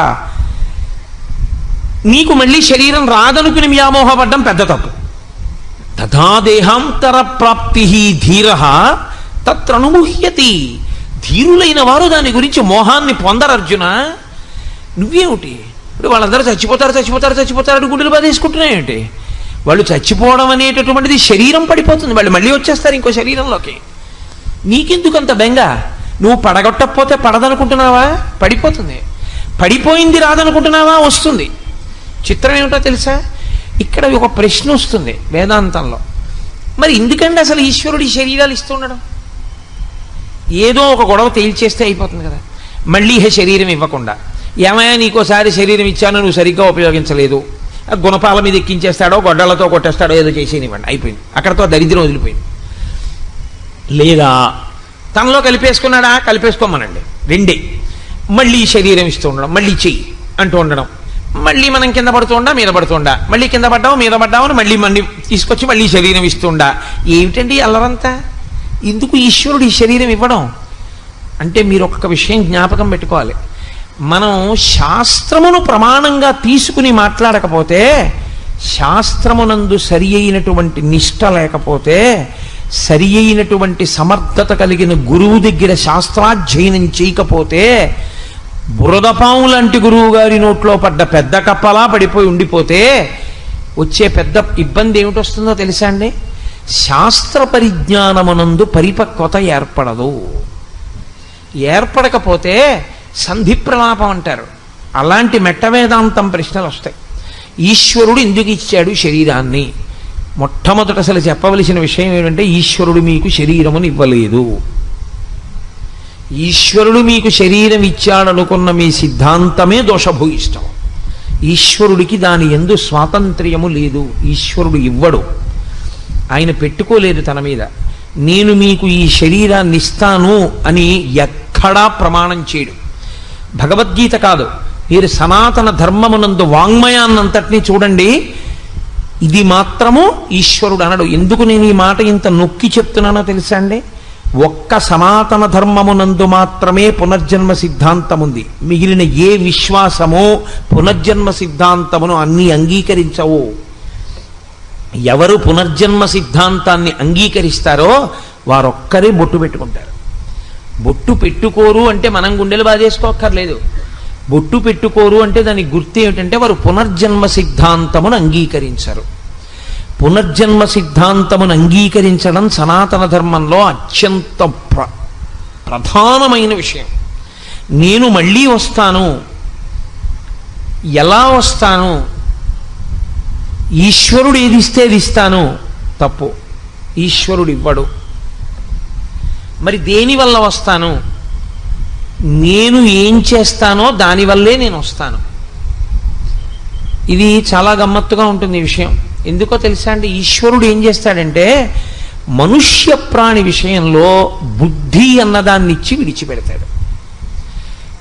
నీకు మళ్ళీ శరీరం రాదనుకుని వ్యామోహపడ్డం పెద్ద తప్పు. తథా దేహాంతర ప్రాప్తి ధీర తత్రనుముహ్యతి. ధీరులైన వారు దాని గురించి మోహాన్ని పొందరు. అర్జున, నువ్వేమిటి ఇప్పుడు వాళ్ళందరూ చచ్చిపోతారు గుండెలు బాధేసుకుంటున్నాయేంటి? వాళ్ళు చచ్చిపోవడం అనేటటువంటిది శరీరం పడిపోతుంది, వాళ్ళు మళ్ళీ వచ్చేస్తారు ఇంకో శరీరంలోకి. నీకెందుకు అంత బెంగ? నువ్వు పడగొట్టకపోతే పడదనుకుంటున్నావా? పడిపోతుంది. పడిపోయింది రాదనుకుంటున్నావా? వస్తుంది. చిత్రం ఏమిటో తెలుసా? ఇక్కడ ఒక ప్రశ్న వస్తుంది వేదాంతంలో. మరి ఎందుకంటే అసలు ఈశ్వరుడు ఈ శరీరాలు ఇస్తుండడం? ఏదో ఒక గొడవ తేల్చేస్తే అయిపోతుంది కదా. మళ్ళీ శరీరం ఇవ్వకుండా, ఏమయ్యా నీకోసారి శరీరం ఇచ్చాను నువ్వు సరిగ్గా ఉపయోగించలేదు, గుణపాల మీద ఎక్కించేస్తాడో గొడ్డలతో కొట్టేస్తాడో ఏదో చేసేనివ్వండి, అయిపోయింది. అక్కడతో దరిద్రం వదిలిపోయింది. లేదా తనలో కలిపేసుకున్నాడా? కలిపేసుకోమనండి, రెండే. మళ్ళీ శరీరం ఇస్తూ ఉండడం, మళ్ళీ చెయ్యి అంటూ ఉండడం, మళ్ళీ మనం కింద పడుతుండా మీద పడుతుండా, మళ్ళీ కింద పడ్డాము మీద పడ్డామని మళ్ళీ మళ్ళీ తీసుకొచ్చి మళ్ళీ శరీరం ఇస్తుండా. ఏమిటండి అల్లరంతా? ఎందుకు ఈశ్వరుడు ఈ శరీరం ఇవ్వడం అంటే మీరు ఒక్క విషయం జ్ఞాపకం పెట్టుకోవాలి. మనం శాస్త్రమును ప్రమాణంగా తీసుకుని మాట్లాడకపోతే, శాస్త్రమునందు సరి అయినటువంటి నిష్ట లేకపోతే, సరి అయినటువంటి సమర్థత కలిగిన గురువు దగ్గర శాస్త్రాధ్యయనం చేయకపోతే, బురదపాము లాంటి గురువు గారి నోట్లో పడ్డ పెద్ద కప్పలా పడిపోయి ఉండిపోతే వచ్చే పెద్ద ఇబ్బంది ఏమిటొస్తుందో తెలుసా అండి? శాస్త్ర పరిజ్ఞానమునందు పరిపక్వత ఏర్పడదు. ఏర్పడకపోతే సంధి ప్రలాపం అంటారు. అలాంటి మెట్ట వేదాంతం ప్రశ్నలు వస్తాయి. ఈశ్వరుడు ఎందుకు ఇచ్చాడు శరీరాన్ని? మొట్టమొదట అసలు చెప్పవలసిన విషయం ఏంటంటే ఈశ్వరుడు మీకు శరీరమును ఇవ్వలేదు. ఈశ్వరుడు మీకు శరీరం ఇచ్చాడనుకున్న మీ సిద్ధాంతమే దోషభూయిష్టం. ఈశ్వరుడికి దాని యందు స్వాతంత్ర్యము లేదు. ఈశ్వరుడు ఇవ్వడు, ఆయన పెట్టుకోలేదు తన మీద. నేను మీకు ఈ శరీరాన్ని ఇస్తాను అని ఎక్కడా ప్రమాణం చేయడు. భగవద్గీత కాదు, మీరు సనాతన ధర్మమునందు వాంగ్మయాన్నంతటినీ చూడండి, ఇది మాత్రము ఈశ్వరుడు అనడు. ఎందుకు నేను ఈ మాట ఇంత నొక్కి చెప్తున్నానో తెలుసా అండి? ఒక్క సనాతన ధర్మమునందు మాత్రమే పునర్జన్మ సిద్ధాంతం ఉంది. మిగిలిన ఏ విశ్వాసమో పునర్జన్మ సిద్ధాంతమును అన్ని అంగీకరించవు. ఎవరు పునర్జన్మ సిద్ధాంతాన్ని అంగీకరిస్తారో వారొక్కరే బొట్టు పెట్టుకుంటారు. బొట్టు పెట్టుకోరు అంటే మనం గుండెలు బాధేసుకోక్కర్లేదు. బొట్టు పెట్టుకోరు అంటే దానికి గుర్తు ఏమిటంటే వారు పునర్జన్మ సిద్ధాంతమును అంగీకరించరు. పునర్జన్మ సిద్ధాంతమును అంగీకరించడం సనాతన ధర్మంలో అత్యంత ప్రధానమైన విషయం. నేను మళ్ళీ వస్తాను, ఎలా వస్తాను, ఈశ్వరుడు ఏది ఇస్తే అది ఇస్తాను, తప్పు. ఈశ్వరుడు ఇవ్వడు. మరి దేనివల్ల వస్తాను? నేను ఏం చేస్తానో దానివల్లే నేను వస్తాను. ఇది చాలా గమ్మత్తుగా ఉంటుంది ఈ విషయం. ఎందుకో తెలుసా అండి? ఈశ్వరుడు ఏం చేస్తాడంటే మనుష్య ప్రాణి విషయంలో బుద్ధి అన్నదాన్ని ఇచ్చి విడిచిపెడతాడు.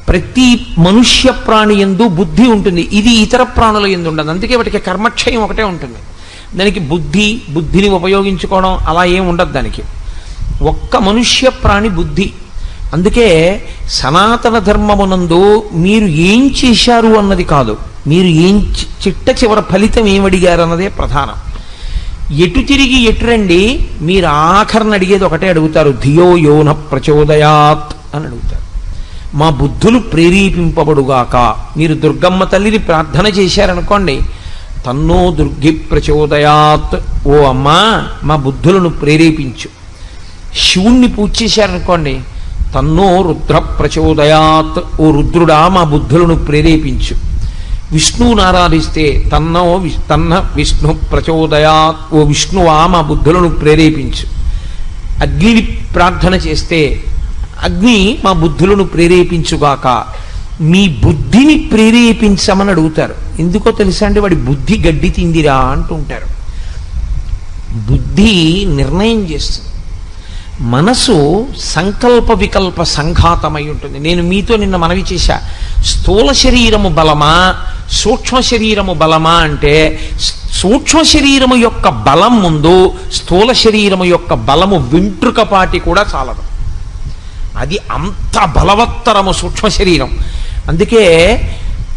ప్రతి మనుష్య ప్రాణి యందు బుద్ధి ఉంటుంది. ఇది ఇతర ప్రాణుల యందు ఉండదు. అందుకే వాటికి కర్మక్షయం ఒకటే ఉంటుంది. దానికి బుద్ధిని ఉపయోగించుకోవడం అలా ఏం ఉండదు దానికి. ఒక్క మనుష్య ప్రాణి బుద్ధి. అందుకే సనాతన ధర్మమునందు మీరు ఏం చేశారు అన్నది కాదు, మీరు ఏం చిట్ట చివరి ఫలితం ఏమడిగారు అన్నదే ప్రధానం. ఎటు తిరిగి ఎటు రండి, మీరు ఆఖరణ అడిగేది ఒకటే అడుగుతారు, ధియో యోన ప్రచోదయాత్ అని అడుగుతారు. మా బుద్ధులు ప్రేరేపింపబడుగాక. మీరు దుర్గమ్మ తల్లిని ప్రార్థన చేశారనుకోండి, తన్నో దుర్గి ప్రచోదయాత్, ఓ అమ్మా మా బుద్ధులను ప్రేరేపించు. శివుణ్ణి పూజ చేశారనుకోండి, తన్నో రుద్ర ప్రచోదయాత్, ఓ రుద్రుడా మా బుద్ధులను ప్రేరేపించు. విష్ణువుని ఆరాధిస్తే తన్న విష్ణు ప్రచోదయాత్, ఓ విష్ణువా మా బుద్ధులను ప్రేరేపించు. అగ్నిని ప్రార్థన చేస్తే అగ్ని మా బుద్ధులను ప్రేరేపించుగాక. మీ బుద్ధిని ప్రేరేపించమని అడుగుతారు. ఎందుకో తెలుసా అండి? వాడి బుద్ధి గడ్డి తిందిరా అంటుంటారు. బుద్ధి నిర్ణయం చేస్తుంది. మనసు సంకల్ప వికల్ప సంఘాతమై ఉంటుంది. నేను మీతో నిన్న మనవి చేశా, స్థూల శరీరము బలమా సూక్ష్మ శరీరము బలమా అంటే సూక్ష్మ శరీరము యొక్క బలం ముందు స్థూల శరీరము యొక్క బలము వెంట్రుకపాటి కూడా చాలదు. అది అంత బలవత్తరము సూక్ష్మ శరీరం. అందుకే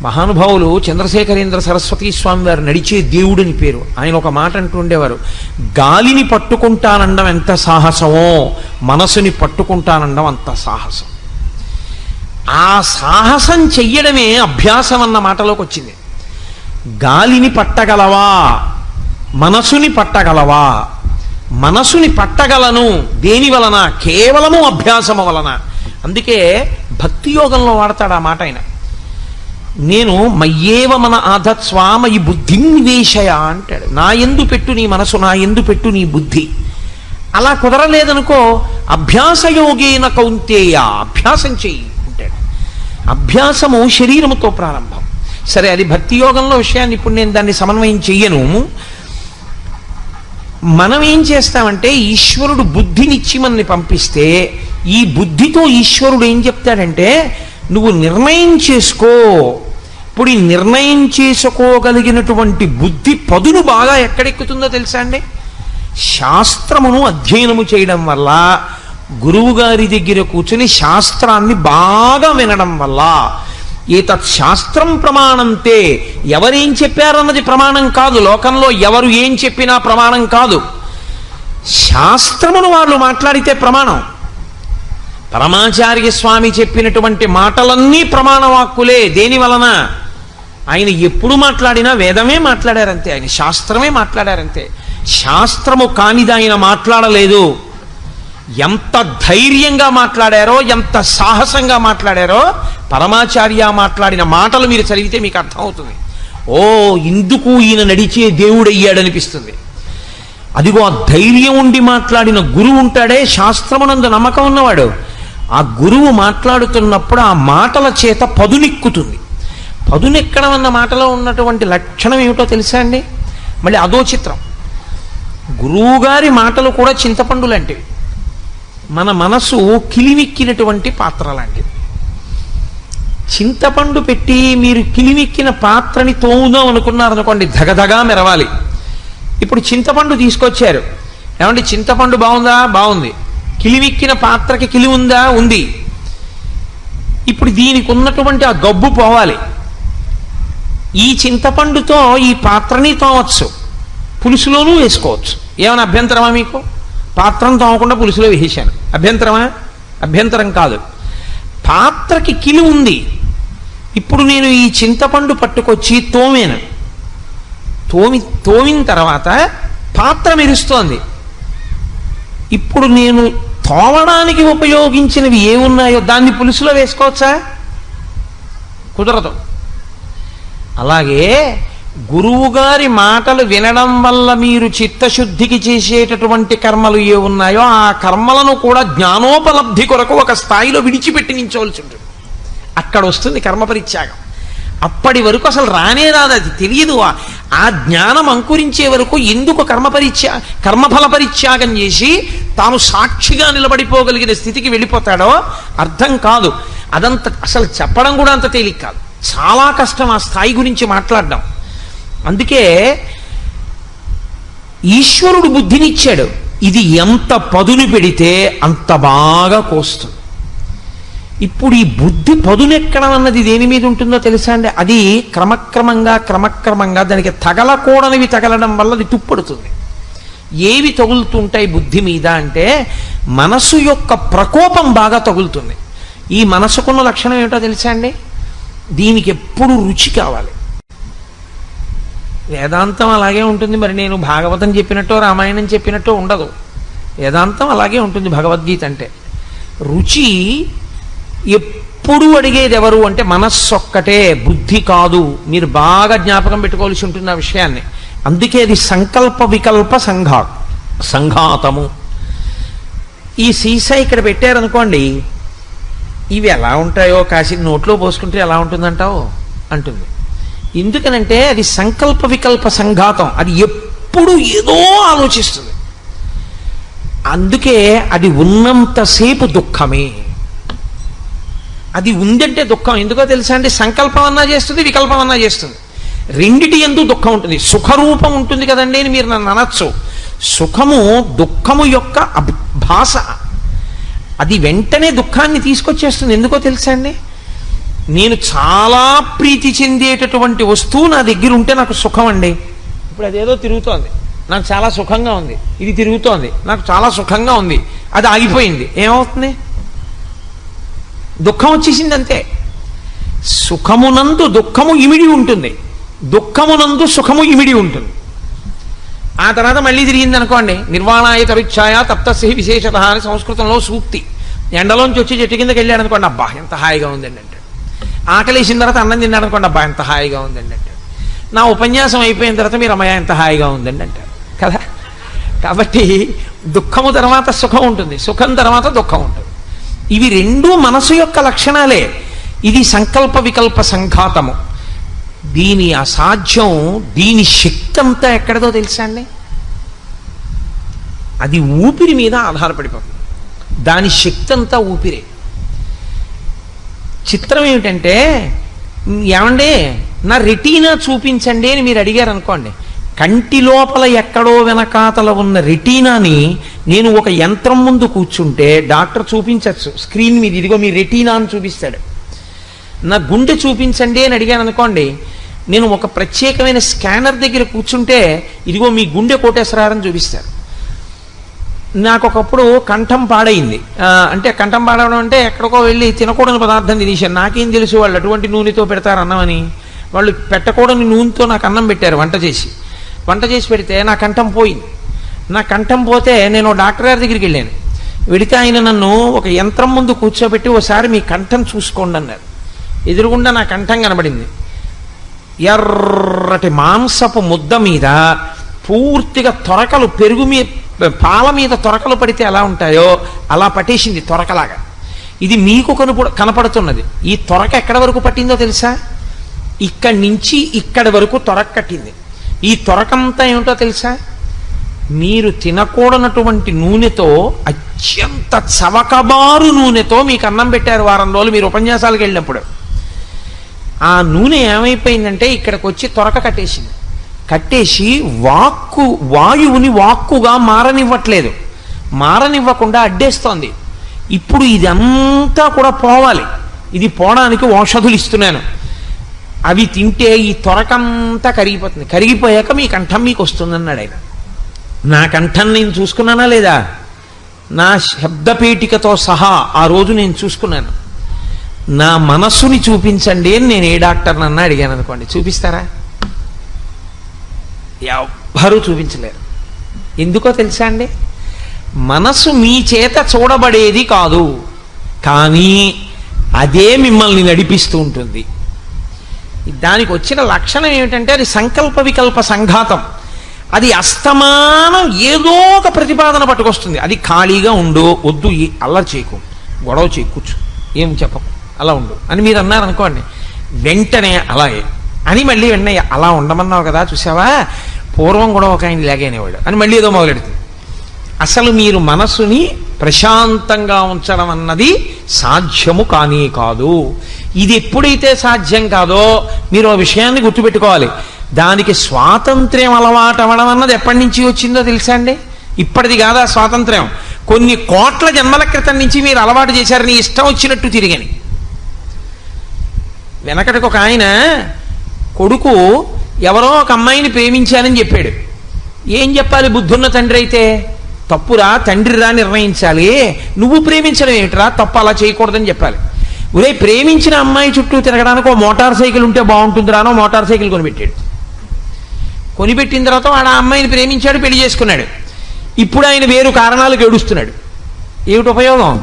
మహానుభావులు చంద్రశేఖరేంద్ర సరస్వతీ స్వామి వారు నడిచే దేవుడిని పేరు. ఆయన ఒక మాట అంటూ ఉండేవారు, గాలిని పట్టుకుంటానండం ఎంత సాహసమో మనసుని పట్టుకుంటానండం అంత సాహసం. ఆ సాహసం చెయ్యడమే అభ్యాసం అన్న మాటలోకి వచ్చింది. గాలిని పట్టగలవా, మనసుని పట్టగలవా? మనసుని పట్టగలను. దేని వలన? కేవలము అభ్యాసము వలన. అందుకే భక్తి యోగంలో వాడతాడు ఆ మాట ఆయన. నేను మయ్యేవ మన ఆధత్స్వామ ఈ బుద్ధిం నివేశయ అంటాడు. నా యందు పెట్టు నీ మనసు, నా యందు పెట్టు నీ బుద్ధి. అలా కుదరలేదనుకో, అభ్యాసయోగేన కౌంతేయ, అభ్యాసం చెయ్యి అంటాడు. అభ్యాసము శరీరముతో ప్రారంభం. సరే, అది భక్తి యోగంలో విషయాన్ని ఇప్పుడు నేను దాన్ని సమన్వయం చెయ్యను. మనం ఏం చేస్తామంటే ఈశ్వరుడు బుద్ధినిచ్చి మనల్ని పంపిస్తే ఈ బుద్ధితో ఈశ్వరుడు ఏం చెప్తాడంటే నువ్వు నిర్ణయం చేసుకో. ఇప్పుడు ఈ నిర్ణయం చేసుకోగలిగినటువంటి బుద్ధి పదును బాగా ఎక్కడెక్కుతుందో తెలుసా అండి? శాస్త్రమును అధ్యయనము చేయడం వల్ల, గురువు గారి దగ్గర కూర్చుని శాస్త్రాన్ని బాగా వినడం వల్ల, ఏతత్ శాస్త్రం ప్రమాణంతే, ఎవరేం చెప్పారన్నది ప్రమాణం కాదు. లోకంలో ఎవరు ఏం చెప్పినా ప్రమాణం కాదు. శాస్త్రమును వాళ్ళు మాట్లాడితే ప్రమాణం. పరమాచార్య స్వామి చెప్పినటువంటి మాటలన్నీ ప్రమాణవాక్కులే. దేని వలన? ఆయన ఎప్పుడు మాట్లాడినా వేదమే మాట్లాడారంతే, ఆయన శాస్త్రమే మాట్లాడారంతే. శాస్త్రము కానిది ఆయన మాట్లాడలేదు. ఎంత ధైర్యంగా మాట్లాడారో, ఎంత సాహసంగా మాట్లాడారో పరమాచార్య మాట్లాడిన మాటలు మీరు చదివితే మీకు అర్థమవుతుంది. ఓ, ఇందుకు ఈయన నడిచే దేవుడయ్యాడనిపిస్తుంది. అదిగో ఆ ధైర్యం ఉండి మాట్లాడిన గురువు ఉంటాడే, శాస్త్రమునందు నమ్మకం ఉన్నవాడు, ఆ గురువు మాట్లాడుతున్నప్పుడు ఆ మాటల చేత పదునెక్కుతుంది. పదునెక్కడం అన్న మాటలో ఉన్నటువంటి లక్షణం ఏమిటో తెలుసా అండి? మళ్ళీ అదో చిత్రం. గురువుగారి మాటలు కూడా చింతపండు లాంటివి. మన మనసు కిలిమిక్కినటువంటి పాత్ర లాంటిది. చింతపండు పెట్టి మీరు కిలిమిక్కిన పాత్రని తోముదాం అనుకున్నారనుకోండి, ధగధగా మెరవాలి. ఇప్పుడు చింతపండు తీసుకొచ్చారు, ఏమంటే చింతపండు బాగుందా? బాగుంది. కిలిమిక్కిన పాత్రకి కిలి ఉందా? ఉంది. ఇప్పుడు దీనికి ఉన్నటువంటి ఆ గబ్బు పోవాలి. ఈ చింతపండుతో ఈ పాత్రని తోమచ్చు, పులుసులోనూ వేసుకోవచ్చు. ఏమైనా అభ్యంతరమా మీకు? పాత్రను తోమకుండా పులుసులో వేసాను, అభ్యంతరమా? అభ్యంతరం కాదు. పాత్రకి కిలి ఉంది. ఇప్పుడు నేను ఈ చింతపండు పట్టుకొచ్చి తోమిన తర్వాత పాత్ర మెరుస్తోంది. ఇప్పుడు నేను తోమడానికి ఉపయోగించినవి ఏమున్నాయో దాన్ని పులుసులో వేసుకోవచ్చా? కుదరదు. అలాగే గురువుగారి మాటలు వినడం వల్ల మీరు చిత్తశుద్ధికి చేసేటటువంటి కర్మలు ఏ ఉన్నాయో ఆ కర్మలను కూడా జ్ఞానోపలబ్ధి కొరకు ఒక స్థాయిలో విడిచిపెట్టి నించోవలసి ఉంటుంది. అక్కడ వస్తుంది కర్మ పరిత్యాగం. అప్పటి వరకు అసలు రానే రాదు, అది తెలియదు. ఆ జ్ఞానం అంకురించే వరకు ఎందుకు కర్మఫల పరిత్యాగం చేసి తాను సాక్షిగా నిలబడిపోగలిగిన స్థితికి వెళ్ళిపోతాడో అర్థం కాదు. అదంత అసలు చెప్పడం కూడా అంత తేలిక కాదు, చాలా కష్టం ఆ స్థాయి గురించి మాట్లాడడం. అందుకే ఈశ్వరుడు బుద్ధినిచ్చాడు, ఇది ఎంత పదును పెడితే అంత బాగా కోస్తుంది. ఇప్పుడు ఈ బుద్ధి పదునెక్కడం అన్నది దేని మీద ఉంటుందో తెలుసా అండి? అది క్రమక్రమంగా దానికి తగలకూడనివి తగలడం వల్ల అది తుప్పడుతుంది. ఏవి తగులుతుంటాయి బుద్ధి మీద అంటే మనసు యొక్క ప్రకోపం బాగా తగులుతుంది. ఈ మనసుకున్న లక్షణం ఏమిటో తెలుసా అండి? దీనికి ఎప్పుడు రుచి కావాలి. వేదాంతం అలాగే ఉంటుంది. మరి నేను భాగవతం చెప్పినట్టో రామాయణం చెప్పినట్టో ఉండదు. వేదాంతం అలాగే ఉంటుంది. భగవద్గీత అంటే రుచి ఎప్పుడు అడిగేది ఎవరు అంటే మనస్సు ఒక్కటే, బుద్ధి కాదు. మీరు బాగా జ్ఞాపకం పెట్టుకోవాల్సి ఉంటుంది ఆ విషయాన్ని. అందుకే అది సంకల్ప వికల్ప సంఘాతము. ఈ సీసా ఇక్కడ పెట్టారనుకోండి, ఇవి ఎలా ఉంటాయో కాసి నోట్లో పోసుకుంటే ఎలా ఉంటుందంటావు అంటుంది. ఎందుకనంటే అది సంకల్ప వికల్ప సంఘాతం. అది ఎప్పుడు ఏదో ఆలోచిస్తుంది. అందుకే అది ఉన్నంతసేపు దుఃఖమే. అది ఉందంటే దుఃఖం. ఎందుకో తెలుసా అండి? సంకల్పం అన్నా చేస్తుంది, వికల్పం అన్నా చేస్తుంది. రెండిటి ఎందు దుఃఖం ఉంటుంది. సుఖరూపం ఉంటుంది కదండి అని మీరు నన్ను అనొచ్చు. సుఖము దుఃఖము యొక్క భాష. అది వెంటనే దుఃఖాన్ని తీసుకొచ్చేస్తుంది. ఎందుకో తెలుసా అండి? నేను చాలా ప్రీతి చెందేటటువంటి వస్తువు నా దగ్గర ఉంటే నాకు సుఖం అండి. ఇప్పుడు అదేదో తిరుగుతోంది, నాకు చాలా సుఖంగా ఉంది. ఇది తిరుగుతోంది, నాకు చాలా సుఖంగా ఉంది. అది ఆగిపోయింది, ఏమవుతుంది? దుఃఖం వచ్చేసింది అంతే. సుఖమునందు దుఃఖము ఇమిడి ఉంటుంది, దుఃఖమునందు సుఖము ఇమిడి ఉంటుంది. ఆ తర్వాత మళ్ళీ తిరిగింది అనుకోండి, నిర్వాణాయ తరుచ్ఛాయ తప్తస్య విశేషత అని సంస్కృతంలో సూక్తి. ఎండలోంచి వచ్చి చెట్టు కిందకి వెళ్ళాడు అనుకోండి, అబ్బా ఎంత హాయిగా ఉందండి అంటాడు. ఆకలేసిన తర్వాత అన్నం తిన్నాడు అనుకోండి, అబ్బా ఎంత హాయిగా ఉందండి అంటాడు. నా ఉపన్యాసం అయిపోయిన తర్వాత మీరు అమ్మాయి ఎంత హాయిగా ఉందండి అంటారు కదా. కాబట్టి దుఃఖము తర్వాత సుఖం ఉంటుంది, సుఖం తర్వాత దుఃఖం ఉంటుంది. ఇవి రెండూ మనసు యొక్క లక్షణాలే. ఇది సంకల్ప వికల్ప సంఘాతము. దీని అసాధ్యం, దీని శక్తి అంతా ఎక్కడదో తెలుసా అండి? అది ఊపిరి మీద ఆధారపడిపోతుంది. దాని శక్తి అంతా ఊపిరే. చిత్రం ఏమిటంటే, ఏమండి నా రెటీనా చూపించండి అని మీరు అడిగారు అనుకోండి, కంటి లోపల ఎక్కడో వెనకాతల ఉన్న రెటీనాని నేను ఒక యంత్రం ముందు కూర్చుంటే డాక్టర్ చూపించచ్చు స్క్రీన్ మీద, ఇదిగో మీ రెటీనా అని చూపిస్తాడు. నా గుండె చూపించండి అని అడిగాను అనుకోండి, నేను ఒక ప్రత్యేకమైన స్కానర్ దగ్గర కూర్చుంటే ఇదిగో మీ గుండె కోటేశ్వరారని చూపిస్తారు. నాకు ఒకప్పుడు కంఠం పాడైంది. అంటే కంఠం పాడవడం అంటే ఎక్కడికో వెళ్ళి తినకూడని పదార్థం తినేసాను. నాకేం తెలుసు వాళ్ళు అటువంటి నూనెతో పెడతారు అన్నమని. వాళ్ళు పెట్టకూడని నూనెతో నాకు అన్నం పెట్టారు వంట చేసి పెడితే నా కంఠం పోయింది. నా కంఠం పోతే నేను డాక్టర్ గారి దగ్గరికి వెళ్ళాను. వెళితే ఆయన నన్ను ఒక యంత్రం ముందు కూర్చోబెట్టి ఓసారి మీ కంఠం చూసుకోండి అన్నారు. ఎదురుగుండా నా కంఠం కనబడింది. ఎర్రటి మాంసపు ముద్ద మీద పూర్తిగా తొరకలు, పెరుగు మీద పాల మీద తొరకలు పడితే ఎలా ఉంటాయో అలా పట్టేసింది తొరకలాగా. ఇది మీకు కనపడుతున్నది. ఈ తొరక ఎక్కడి వరకు పట్టిందో తెలుసా? ఇక్కడి నుంచి ఇక్కడి వరకు తొరక కట్టింది. ఈ తొరకంతా ఏమిటో తెలుసా? మీరు తినకూడనటువంటి నూనెతో, అత్యంత చవకబారు నూనెతో మీకు అన్నం పెట్టారు వారం రోజులు మీరు ఉపన్యాసాలకు వెళ్ళినప్పుడు. ఆ నూనె ఏమైపోయిందంటే ఇక్కడికి వచ్చి తొరక కట్టేసింది. కట్టేసి వాయువుని వాక్కుగా మారనివ్వట్లేదు, మారనివ్వకుండా అడ్డేస్తోంది. ఇప్పుడు ఇదంతా కూడా పోవాలి, ఇది పోవడానికి ఔషధులు ఇస్తున్నాను, అవి తింటే ఈ తొరకంతా కరిగిపోతుంది, కరిగిపోయాక మీ కంఠం మీకు వస్తుందన్నాడు ఆయన. నా కంఠం నేను చూసుకున్నానా లేదా? నా శబ్దపేటికతో సహా ఆ రోజు నేను చూసుకున్నాను. నా మనస్సుని చూపించండి అని నేను ఏ డాక్టర్నన్నా అడిగాను అనుకోండి, చూపిస్తారా? ఎవ్వరూ చూపించలేరు. ఎందుకో తెలుసా అండి? మనసు మీ చేత చూడబడేది కాదు, కానీ అదే మిమ్మల్ని నడిపిస్తూ ఉంటుంది. దానికి వచ్చిన లక్షణం ఏమిటంటే అది సంకల్ప వికల్ప సంఘాతం. అది అస్తమానం ఏదో ఒక ప్రతిపాదన పట్టుకొస్తుంది. అది ఖాళీగా ఉండు, వద్దు, అల్లరి చేయకు, గొడవ చేయి, కూర్చు, ఏం చెప్పకు, అలా ఉండు అని మీరు అన్నారనుకోండి, వెంటనే అలాగే అని మళ్ళీ వెంటనే అలా ఉండమన్నావు కదా చూసావా, పూర్వం కూడా ఒక ఆయన ఇలాగేనేవాడు అని మళ్ళీ ఏదో మొదలెడుతుంది. అసలు మీరు మనస్సుని ప్రశాంతంగా ఉంచడం అన్నది సాధ్యము కానీ కాదు. ఇది ఎప్పుడైతే సాధ్యం కాదో మీరు ఆ విషయాన్ని గుర్తుపెట్టుకోవాలి. దానికి స్వాతంత్ర్యం అలవాటు అవ్వడం అన్నది ఎప్పటి నుంచి వచ్చిందో తెలుసా అండి? ఇప్పటిది కాదా స్వాతంత్ర్యం, కొన్ని కోట్ల జన్మల క్రితం నుంచి మీరు అలవాటు చేశారు, నీ ఇష్టం వచ్చినట్టు తిరిగని. వెనకటికి ఒక ఆయన కొడుకు ఎవరో ఒక అమ్మాయిని ప్రేమించానని చెప్పాడు. ఏం చెప్పాలి బుద్ధున్న తండ్రి అయితే? తప్పురా, తండ్రిరా నిర్ణయించాలి, నువ్వు ప్రేమించడం ఏమిట్రా, తప్పు, అలా చేయకూడదని చెప్పాలి. ఒరే, ప్రేమించిన అమ్మాయి చుట్టూ తిరగడానికి ఒక మోటార్ సైకిల్ ఉంటే బాగుంటుందిరా అని మోటార్ సైకిల్ కొనిపెట్టాడు. కొనిపెట్టిన తర్వాత వాడు ఆ అమ్మాయిని ప్రేమించాడు, పెళ్లి చేసుకున్నాడు. ఇప్పుడు ఆయన వేరు కారణాలకు ఏడుస్తున్నాడు. ఏమిటి ఉపయోగం?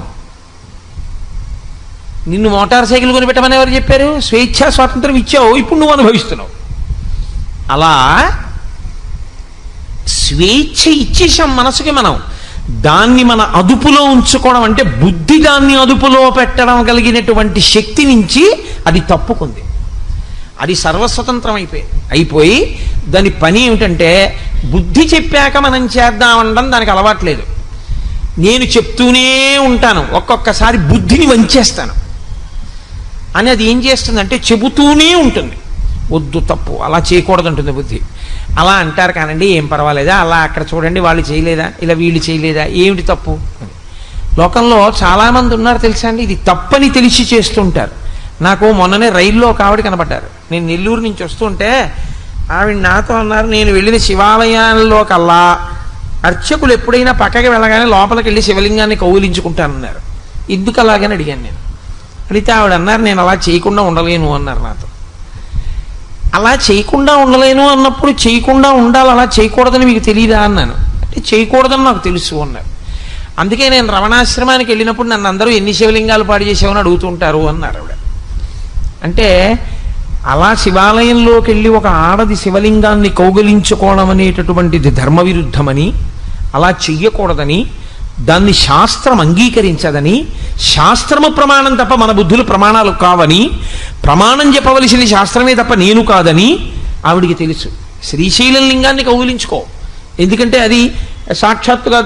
నిన్ను మోటార్ సైకిల్ కొనిపెట్టమని ఎవరు చెప్పారు? స్వేచ్ఛా స్వాతంత్రం ఇచ్చావు, ఇప్పుడు నువ్వు అనుభవిస్తున్నావు. అలా స్వేచ్ఛ ఇచ్చేసాం మనసుకి మనం. దాన్ని మన అదుపులో ఉంచుకోవడం అంటే బుద్ధి దాన్ని అదుపులో పెట్టడం కలిగినటువంటి శక్తి నుంచి అది తప్పుకుంది. అది సర్వస్వతంత్రం అయిపోయి దాని పని ఏమిటంటే బుద్ధి చెప్పాక మనం చేద్దామనడం దానికి అలవాట్లేదు. నేను చెప్తూనే ఉంటాను, ఒక్కొక్కసారి బుద్ధిని వంచేస్తాను అని అది ఏం చేస్తుందంటే చెబుతూనే ఉంటుంది, వద్దు, తప్పు, అలా చేయకూడదు అంటుంది బుద్ధి. అలా అంటారు కానండి, ఏం పర్వాలేదా, అలా అక్కడ చూడండి వాళ్ళు చేయలేదా, ఇలా వీళ్ళు చేయలేదా, ఏమిటి తప్పు? లోకంలో చాలామంది ఉన్నారు తెలుసా అండి, ఇది తప్పని తెలిసి చేస్తుంటారు. నాకు మొన్ననే రైల్లో ఒక ఆవిడ కనబడ్డారు. నేను నెల్లూరు నుంచి వస్తుంటే ఆవిడ నాతో అన్నారు, నేను వెళ్ళిన శివాలయాల్లో కల్లా అర్చకులు ఎప్పుడైనా పక్కకి వెళ్ళగానే లోపలికి వెళ్ళి శివలింగాన్ని కౌగిలించుకుంటానన్నారు. ఎందుకు అలాగని అడిగాను నేను. అడిగితే ఆవిడ అన్నారు, నేను అలా చేయకుండా ఉండలేను అన్నారు నాతో. అలా చేయకుండా ఉండలేను అన్నప్పుడు చేయకుండా ఉండాలి, అలా చేయకూడదని మీకు తెలియదా అన్నాను. అంటే చేయకూడదని నాకు తెలుసు అన్నారు. అందుకే నేను రమణాశ్రమానికి వెళ్ళినప్పుడు నన్ను అందరూ ఎన్ని శివలింగాలు పాడు చేసావని అడుగుతుంటారు అన్నారు ఆవిడ. అంటే అలా శివాలయంలోకి వెళ్ళి ఒక ఆడది శివలింగాన్ని కౌగిలించుకోవడం అనేటటువంటిది ధర్మ విరుద్ధమని, అలా చెయ్యకూడదని, దాన్ని శాస్త్రం అంగీకరించదని, శాస్త్రము ప్రమాణం తప్ప మన బుద్ధులు ప్రమాణాలు కావని, ప్రమాణం చెప్పవలసింది శాస్త్రమే తప్ప నేను కాదని ఆవిడికి తెలుసు. శ్రీశైలం లింగాన్ని కౌగిలించుకో, ఎందుకంటే అది సాక్షాత్తుగా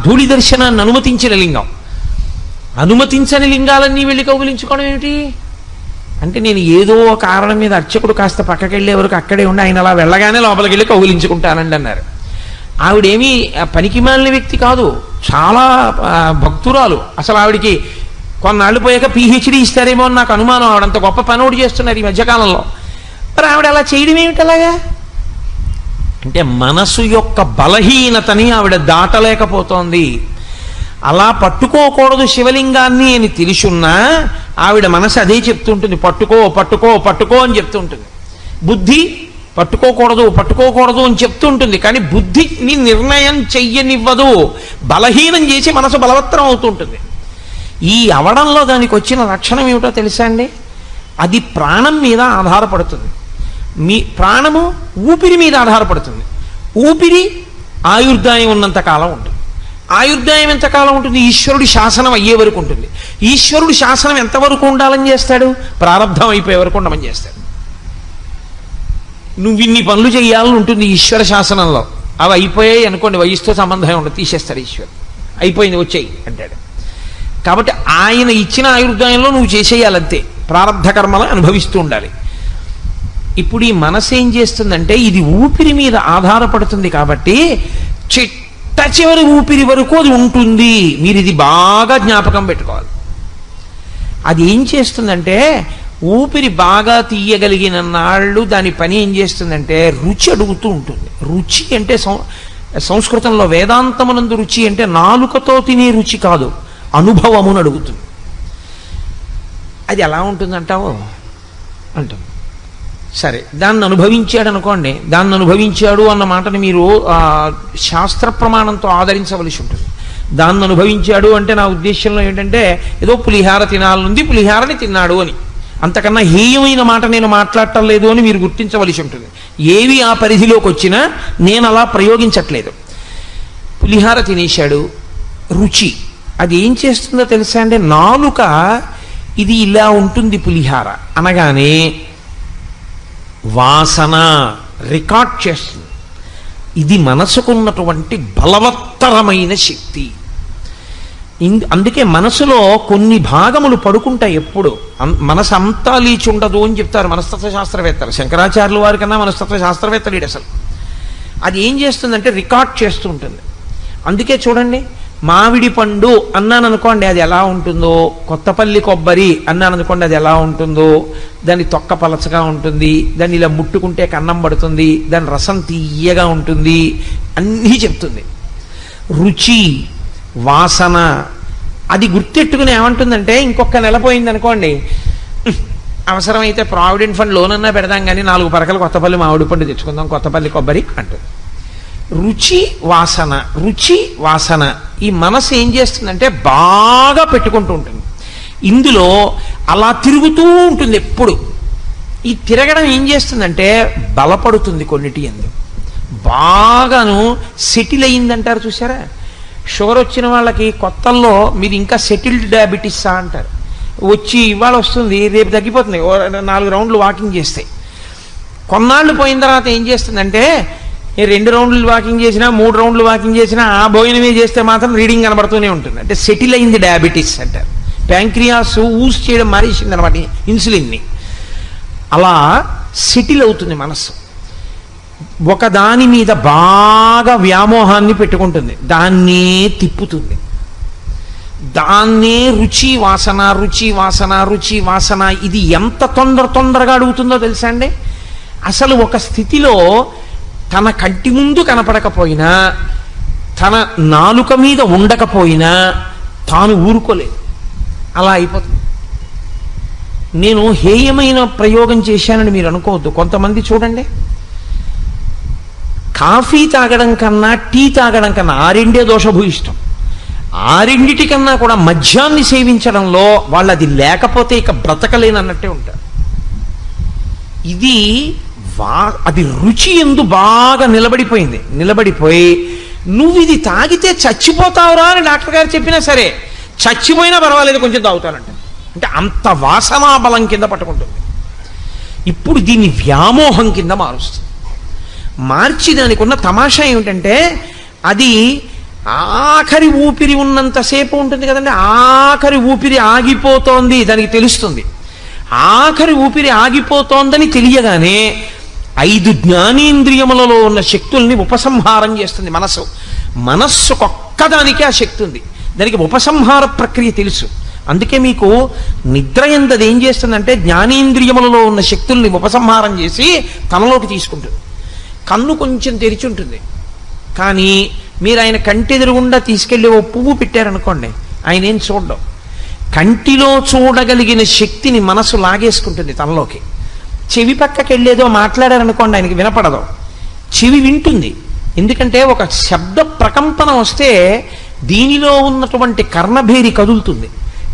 ధూళి దర్శనాన్ని అనుమతించిన లింగం. అనుమతించని లింగాలన్నీ వెళ్ళి కౌగిలించుకోవడం ఏమిటి అంటే, నేను ఏదో కారణం మీద అర్చకుడు కాస్త పక్కకి వెళ్ళే వరకు అక్కడే ఉండి ఆయన అలా వెళ్ళగానే లోపలికి వెళ్ళి కౌగిలించుకుంటానండి అన్నారు. ఆవిడేమీ పనికిమాలిన వ్యక్తి కాదు, చాలా భక్తురాలు. అసలు ఆవిడికి కొన్నాళ్ళు పోయాక PhD ఇస్తారేమో అని నాకు అనుమానం. ఆవిడంత గొప్ప పని ఒకటి చేస్తున్నారు ఈ మధ్యకాలంలో. మరి ఆవిడ అలా చేయడం ఏమిటి అలాగా అంటే, మనసు యొక్క బలహీనతని ఆవిడ దాటలేకపోతోంది. అలా పట్టుకోకూడదు శివలింగాన్ని అని తెలుసున్నా ఆవిడ మనసు అదే చెప్తుంటుంది, పట్టుకో పట్టుకో పట్టుకో అని చెప్తుంటుంది. బుద్ధి పట్టుకోకూడదు పట్టుకోకూడదు అని చెప్తుంటుంది, కానీ బుద్ధిని నిర్ణయం చెయ్యనివ్వదు, బలహీనం చేసి మనసు బలవత్తరం అవుతుంటుంది. ఈ అవడంలో దానికి వచ్చిన లక్షణం ఏమిటో తెలుసా అండి? అది ప్రాణం మీద ఆధారపడుతుంది. మీ ప్రాణము ఊపిరి మీద ఆధారపడుతుంది. ఊపిరి ఆయుర్దాయం ఉన్నంత కాలం ఉంటుంది. ఆయుర్దాయం ఎంతకాలం ఉంటుంది? ఈశ్వరుడి శాసనం అయ్యే వరకు ఉంటుంది. ఈశ్వరుడి శాసనం ఎంతవరకు ఉండాలని చేస్తాడు? ప్రారంధం అయిపోయే వరకు ఉండమని చేస్తాడు. నువ్వు ఇన్ని పనులు చేయాలని ఉంటుంది ఈశ్వర శాసనంలో. అవి అయిపోయాయి అనుకోండి, వయసుతో సంబంధం ఉండదు, తీసేస్తాడు ఈశ్వరుడు. అయిపోయింది, వచ్చేయి అంటాడు. కాబట్టి ఆయన ఇచ్చిన ఆయుర్దాయంలో నువ్వు చేసేయాలంతే, ప్రారంధ కర్మలు అనుభవిస్తూ ఉండాలి. ఇప్పుడు ఈ మనసు ఏం చేస్తుందంటే, ఇది ఊపిరి మీద ఆధారపడుతుంది కాబట్టి చిట్ట చివరి ఊపిరి వరకు అది ఉంటుంది. మీరు ఇది బాగా జ్ఞాపకం పెట్టుకోవాలి. అది ఏం చేస్తుందంటే, ఊపిరి బాగా తీయగలిగిన నాళ్ళు దాని పని ఏం చేస్తుందంటే రుచి అడుగుతూ ఉంటుంది. రుచి అంటే సంస్కృతంలో వేదాంతమునందు రుచి అంటే నాలుకతో తినే రుచి కాదు, అనుభవమును అడుగుతుంది. అది ఎలా ఉంటుందంటావు అంటుంది. సరే, దాన్ని అనుభవించాడు అనుకోండి, దాన్ని అనుభవించాడు అన్న మాటని మీరు శాస్త్ర ప్రమాణంతో ఆదరించవలసి ఉంటుంది. దాన్ని అనుభవించాడు అంటే నా ఉద్దేశంలో ఏంటంటే ఏదో పులిహార తినాలనుంది, పులిహారని తిన్నాడు అని, అంతకన్నా హేయమైన మాట నేను మాట్లాడటం లేదు అని మీరు గుర్తించవలసి ఉంటుంది. ఏవి ఆ పరిధిలోకి వచ్చినా నేను అలా ప్రయోగించట్లేదు. పులిహార తినేశాడు, రుచి అది ఏం చేస్తుందో తెలుసా అండి, నాలుక ఇది ఇలా ఉంటుంది పులిహార అనగానే వాసన రికార్డ్ చేస్తుంది. ఇది మనసుకున్నటువంటి బలవత్తరమైన శక్తి. అందుకే మనసులో కొన్ని భాగములు పడుకుంటాయి. ఎప్పుడు మనసు అంతా లేచి ఉండదు అని చెప్తారు మనస్తత్వ శాస్త్రవేత్తలు. శంకరాచార్యుల వారి కన్నా మనస్తత్వ శాస్త్రవేత్తలు అసలు. అది ఏం చేస్తుందంటే రికార్డ్ చేస్తూ ఉంటుంది. అందుకే చూడండి, మామిడి పండు అన్నాను అనుకోండి అది ఎలా ఉంటుందో, కొత్తపల్లి కొబ్బరి అన్నాను అనుకోండి అది ఎలా ఉంటుందో, దాని తొక్క పలచగా ఉంటుంది, దాన్ని ఇలా ముట్టుకుంటే కన్నం పడుతుంది, దాని రసం తీయగా ఉంటుంది, అన్నీ చెప్తుంది. రుచి, వాసన అది గుర్తెట్టుకుని ఏమంటుందంటే, ఇంకొక నెల పోయింది అనుకోండి, అవసరమైతే ప్రావిడెంట్ ఫండ్ లోనన్నా పెడదాం కానీ 4 పరకలు కొత్తపల్లి మామిడి పండు తెచ్చుకుందాం, కొత్తపల్లి కొబ్బరి అంటుంది. రుచి వాసన, రుచి వాసన ఈ మనసు ఏం చేస్తుందంటే బాగా పెట్టుకుంటూ ఉంటుంది. ఇందులో అలా తిరుగుతూ ఉంటుంది ఎప్పుడు. ఈ తిరగడం ఏం చేస్తుందంటే బలపడుతుంది కొన్నిటి ఎందు. బాగాను సెటిల్ అయిందంటారు చూసారా, షుగర్ వచ్చిన వాళ్ళకి కొత్తల్లో మీరు ఇంకా సెటిల్డ్ డయాబెటీసా అంటారు. వచ్చి ఇవాళ వస్తుంది, రేపు తగ్గిపోతుంది, 4 రౌండ్లు వాకింగ్ చేస్తే. కొన్నాళ్ళు పోయిన తర్వాత ఏం చేస్తుందంటే 2 రౌండ్లు వాకింగ్ చేసినా 3 రౌండ్లు వాకింగ్ చేసినా ఆ భోజనమే చేస్తే మాత్రం రీడింగ్ కనబడుతూనే ఉంటుంది. అంటే సెటిల్ అయింది డయాబెటీస్ అంటారు. ప్యాంక్రియాస్ ఊస్ చేయడం మానేసింది అనమాట ఇన్సులిన్ని. అలా సెటిల్ అవుతుంది మనస్సు. ఒక దాని మీద బాగా వ్యామోహాన్ని పెట్టుకుంటుంది, దాన్నే తిప్పుతుంది, దాన్నే రుచి వాసన, రుచి వాసన, రుచి వాసన. ఇది ఎంత తొందరగా అడుగుతుందో తెలుసా అండి. అసలు ఒక స్థితిలో తన కంటి ముందు కనపడకపోయినా, తన నాలుక మీద ఉండకపోయినా తాను ఊరుకోలేదు, అలా అయిపోతుంది. నేను హేయమైన ప్రయోగం చేశానని మీరు అనుకోవద్దు. కొంతమంది చూడండి, కాఫీ తాగడం కన్నా టీ తాగడం కన్నా ఆ రెండే దోషభూయిష్టం. ఆ రెండిటికన్నా కూడా మద్యాన్ని సేవించడంలో వాళ్ళు అది లేకపోతే ఇక బ్రతకలేనన్నట్టే ఉంటారు. ఇది అది రుచి ఎందు బాగా నిలబడిపోయి నువ్వు ఇది తాగితే చచ్చిపోతావురా అని డాక్టర్ గారు చెప్పినా సరే చచ్చిపోయినా పర్వాలేదు కొంచెం తాగుతానంట. అంటే అంత వాసనా బలం కింద పట్టుకుంటుంది. ఇప్పుడు దీన్ని వ్యామోహం కింద మారుస్తుంది. మార్చి దానికి ఉన్న తమాషా ఏమిటంటే, అది ఆఖరి ఊపిరి ఉన్నంతసేపు ఉంటుంది కదండి, ఆఖరి ఊపిరి ఆగిపోతోంది దానికి తెలుస్తుంది. ఆఖరి ఊపిరి ఆగిపోతోందని తెలియగానే 5 జ్ఞానేంద్రియములలో ఉన్న శక్తుల్ని ఉపసంహారం చేస్తుంది మనస్సుకొక్కదానికి ఆ శక్తి ఉంది, దానికి ఉపసంహార ప్రక్రియ తెలుసు. అందుకే మీకు నిద్ర ఎందది ఏం చేస్తుందంటే జ్ఞానేంద్రియములలో ఉన్న శక్తుల్ని ఉపసంహారం చేసి తనలోకి తీసుకుంటుంది. కన్ను కొంచెం తెరిచి ఉంటుంది, కానీ మీరు ఆయన కంటెదురుగుండా తీసుకెళ్ళి ఓ పువ్వు పెట్టారనుకోండి, ఆయన ఏం చూడడం. కంటిలో చూడగలిగిన శక్తిని మనసు లాగేసుకుంటుంది తనలోకి. చెవి పక్కకి వెళ్ళేదో మాట్లాడారనుకోండి, ఆయనకి వినపడదు, చెవి వింటుంది. ఎందుకంటే ఒక శబ్ద ప్రకంపన వస్తే దీనిలో ఉన్నటువంటి కర్ణభేరి కదులుతుంది.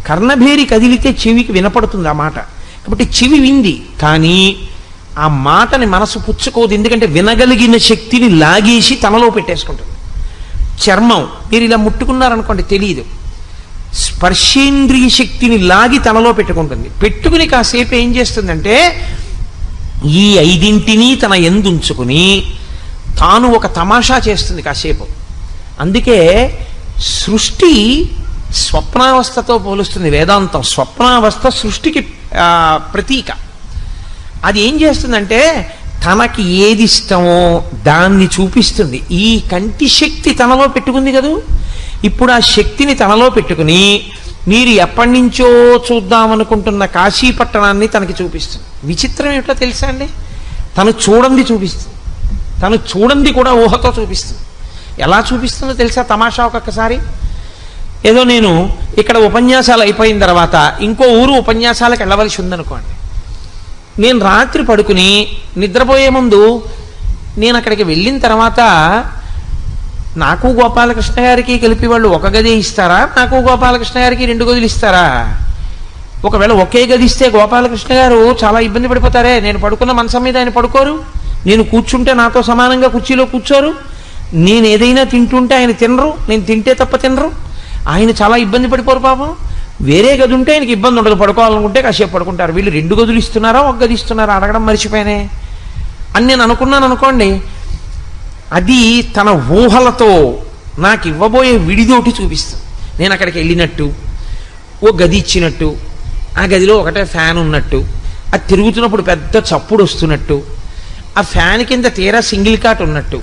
కర్ణభేరి కదిలితే చెవికి వినపడుతుంది ఆ మాట. కాబట్టి చెవి వింది, కానీ ఆ మాటని మనసు పుచ్చుకోదు. ఎందుకంటే వినగలిగిన శక్తిని లాగేసి తనలో పెట్టేసుకుంటుంది. చర్మం మీరు ఇలా ముట్టుకున్నారనుకోండి తెలియదు, స్పర్శేంద్రియ శక్తిని లాగి తనలో పెట్టుకుంటుంది. పెట్టుకుని కాసేపు ఏం చేస్తుందంటే ఈ 5 తన ఎందుంచుకుని తాను ఒక తమాషా చేస్తుంది కాసేపు. అందుకే సృష్టి స్వప్నావస్థతో పోలుస్తుంది వేదాంతం. స్వప్నావస్థ సృష్టికి ప్రతీక. అది ఏం చేస్తుందంటే తనకి ఏది ఇష్టమో దాన్ని చూపిస్తుంది. ఈ కంటి శక్తి తనలో పెట్టుకుంది కదూ. ఇప్పుడు ఆ శక్తిని తనలో పెట్టుకుని మీరు ఎప్పటి నుంచో చూద్దామనుకుంటున్న కాశీ పట్టణాన్ని తనకి చూపిస్తుంది. విచిత్రం ఏమిటో తెలుసా అండి? తను చూడండి చూపిస్తుంది. తను చూడండి కూడా ఊహతో చూపిస్తుంది. ఎలా చూపిస్తుందో తెలుసా తమాషా? ఒక్కొక్కసారి ఏదో నేను ఇక్కడ ఉపన్యాసాలు అయిపోయిన తర్వాత ఇంకో ఊరు ఉపన్యాసాలకు వెళ్ళవలసి ఉందనుకోండి. నేను రాత్రి పడుకుని నిద్రపోయే ముందు నేను అక్కడికి వెళ్ళిన తర్వాత నాకు గోపాలకృష్ణ గారికి కలిపి వాళ్ళు ఒక గది ఇస్తారా, నాకు గోపాలకృష్ణ గారికి 2 గదులు ఇస్తారా? ఒకవేళ ఒకే గది ఇస్తే గోపాలకృష్ణ గారు చాలా ఇబ్బంది పడిపోతారే. నేను పడుకున్న మంచం మీద ఆయన పడుకోరు, నేను కూర్చుంటే నాతో సమానంగా కుర్చీలో కూర్చోరు, నేను ఏదైనా తింటుంటే ఆయన తినరు, నేను తింటే తప్ప తినరు, ఆయన చాలా ఇబ్బంది పడిపోరు పాపం. వేరే గది ఉంటే ఆయనకి ఇబ్బంది ఉండదు, పడుకోవాలనుకుంటే కాసేపు పడుకుంటారు. వీళ్ళు 2 గదులు ఇస్తున్నారా, 1 గది ఇస్తున్నారా అడగడం మర్చిపోయానే అని నేను అనుకున్నాను అనుకోండి. అది తన ఊహలతో నాకు ఇవ్వబోయే విడిదోటి చూపిస్తుంది. నేను అక్కడికి వెళ్ళినట్టు, ఓ గది ఇచ్చినట్టు, ఆ గదిలో ఒకటే ఫ్యాన్ ఉన్నట్టు, అది తిరుగుతున్నప్పుడు పెద్ద చప్పుడు వస్తున్నట్టు, ఆ ఫ్యాన్ కింద తీరా సింగిల్ కాట్ ఉన్నట్టు,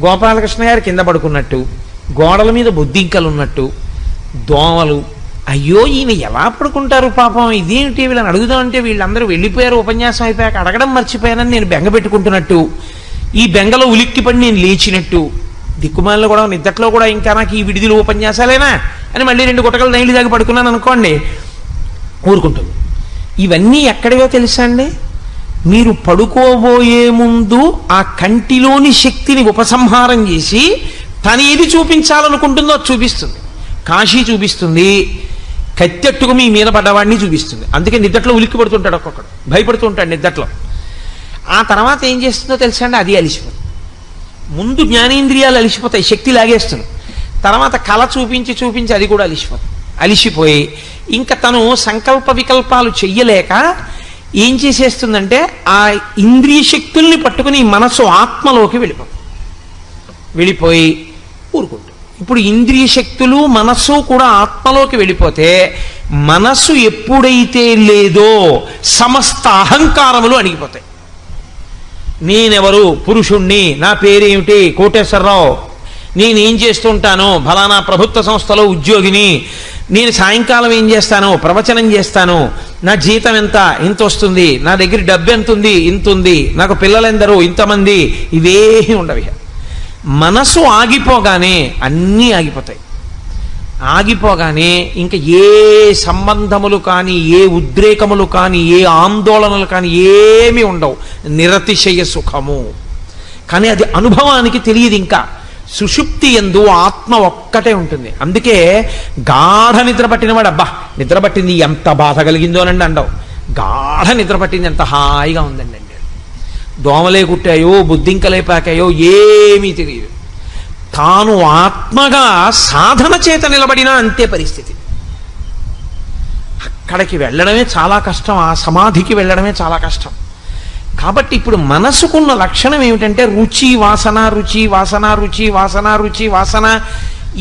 గోపాలకృష్ణ గారు కింద పడుకున్నట్టు, గోడల మీద బొద్దింకలు ఉన్నట్టు, దోమలు. అయ్యో ఈయన ఎలా పడుకుంటారు పాపం, ఇదేమిటి వీళ్ళని అడుగుదామంటే వీళ్ళందరూ వెళ్ళిపోయారు, ఉపన్యాసం అయిపోయాక అడగడం మర్చిపోయానని నేను బెంగ పెట్టుకుంటున్నట్టు, ఈ బెంగలో ఉలిక్కిపడి నేను లేచినట్టు, దిక్కుమాలలో కూడా నిద్దట్లో కూడా ఇంకా నాకు ఈ విడిదిలు ఉపన్యాసాలేనా అని మళ్ళీ 2 గుటకలు నైళ్ళు దాకా పడుకున్నాను అనుకోండి, ఊరుకుంటుంది. ఇవన్నీ ఎక్కడివో తెలుసా అండి? మీరు పడుకోబోయే ముందు ఆ కంటిలోని శక్తిని ఉపసంహారం చేసి తను ఏది చూపించాలనుకుంటుందో అది చూపిస్తుంది. కాశీ చూపిస్తుంది, కత్తెట్టుకు మీ మీద పడ్డవాడిని చూపిస్తుంది. అందుకే నిద్దట్లో ఉలిక్కి పడుతుంటాడు, ఒక్కొక్కడు భయపడుతూ ఉంటాడు నిద్దట్లో. ఆ తర్వాత ఏం చేస్తుందో తెలుసా అండి? అది అలిసిపోతుంది. ముందు జ్ఞానేంద్రియాలు అలిసిపోతాయి, శక్తి లాగేస్తుంది. తర్వాత కళ చూపించి చూపించి అది కూడా అలిసిపోతుంది. అలిసిపోయి ఇంకా తను సంకల్ప వికల్పాలు చెయ్యలేక ఏం చేసేస్తుందంటే ఆ ఇంద్రియ శక్తుల్ని పట్టుకుని మనసు ఆత్మలోకి వెళ్ళిపోయి ఊరుకుంటుంది. ఇప్పుడు ఇంద్రియ శక్తులు మనస్సు కూడా ఆత్మలోకి వెళ్ళిపోతే మనస్సు ఎప్పుడైతే లేదో సమస్త అహంకారములు అణిగిపోతాయి. నేనెవరు, పురుషుణ్ణి, నా పేరేమిటి, కోటేశ్వరరావు, నేనేం చేస్తుంటాను, ఫలానా ప్రభుత్వ సంస్థలో ఉద్యోగిని, నేను సాయంకాలం ఏం చేస్తాను, ప్రవచనం చేస్తాను, నా జీతం ఎంత, ఇంత వస్తుంది, నా దగ్గర డబ్బు ఎంత ఉంది, ఇంత ఉంది, నాకు పిల్లలెందరూ, ఇంతమంది, ఇవేమీ ఉండవు. మనసు ఆగిపోగానే అన్నీ ఆగిపోతాయి. ఆగిపోగానే ఇంకా ఏ సంబంధములు కానీ, ఏ ఉద్రేకములు కానీ, ఏ ఆందోళనలు కానీ ఏమీ ఉండవు. నిరతిశయ సుఖము. కానీ అది అనుభవానికి తెలియదు. ఇంకా సుషుప్తి యందు ఆత్మ ఒక్కటే ఉంటుంది. అందుకే గాఢ నిద్ర పట్టినవాడు అబ్బా నిద్ర పట్టింది ఎంత బాధ కలిగిందోనండి అండవు. గాఢ నిద్ర పట్టింది ఎంత హాయిగా ఉందండి అండి. దోమలే కుట్టాయో, బుద్ధింకలే పాకాయో ఏమీ తెలియదు. తాను ఆత్మగా సాధన చేత నిలబడినా అంతే పరిస్థితి. అక్కడికి వెళ్ళడమే చాలా కష్టం, ఆ సమాధికి వెళ్ళడమే చాలా కష్టం. కాబట్టి ఇప్పుడు మనసుకున్న లక్షణం ఏమిటంటే రుచి వాసన, రుచి వాసన, రుచి వాసన, రుచి వాసన,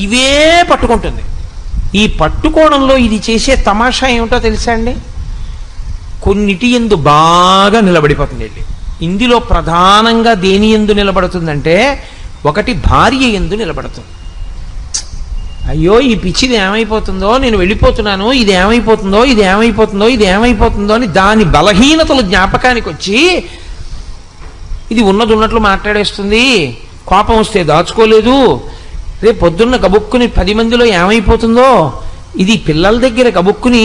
ఇవే పట్టుకుంటుంది. ఈ పట్టుకోవడంలో ఇది చేసే తమాషా ఏమిటో తెలుసా అండి? కొన్నిటి యందు బాగా నిలబడిపోతుంది వెళ్ళి. ఇందులో ప్రధానంగా దేని యందు నిలబడుతుందంటే ఒకటి భార్య యందు నిలబడుతుంది. అయ్యో ఈ పిచ్చిది ఏమైపోతుందో, నేను వెళ్ళిపోతున్నాను, ఇది ఏమైపోతుందో, ఇది ఏమైపోతుందో, ఇది ఏమైపోతుందో అని దాని బలహీనతలు జ్ఞాపకానికి వచ్చి ఇది ఉన్నది ఉన్నట్లు మాట్లాడేస్తుంది, కోపం వస్తే దాచుకోలేదు, రేపు పొద్దున్న గబుక్కుని 10 మందిలో ఏమైపోతుందో, ఇది పిల్లల దగ్గర గబుక్కుని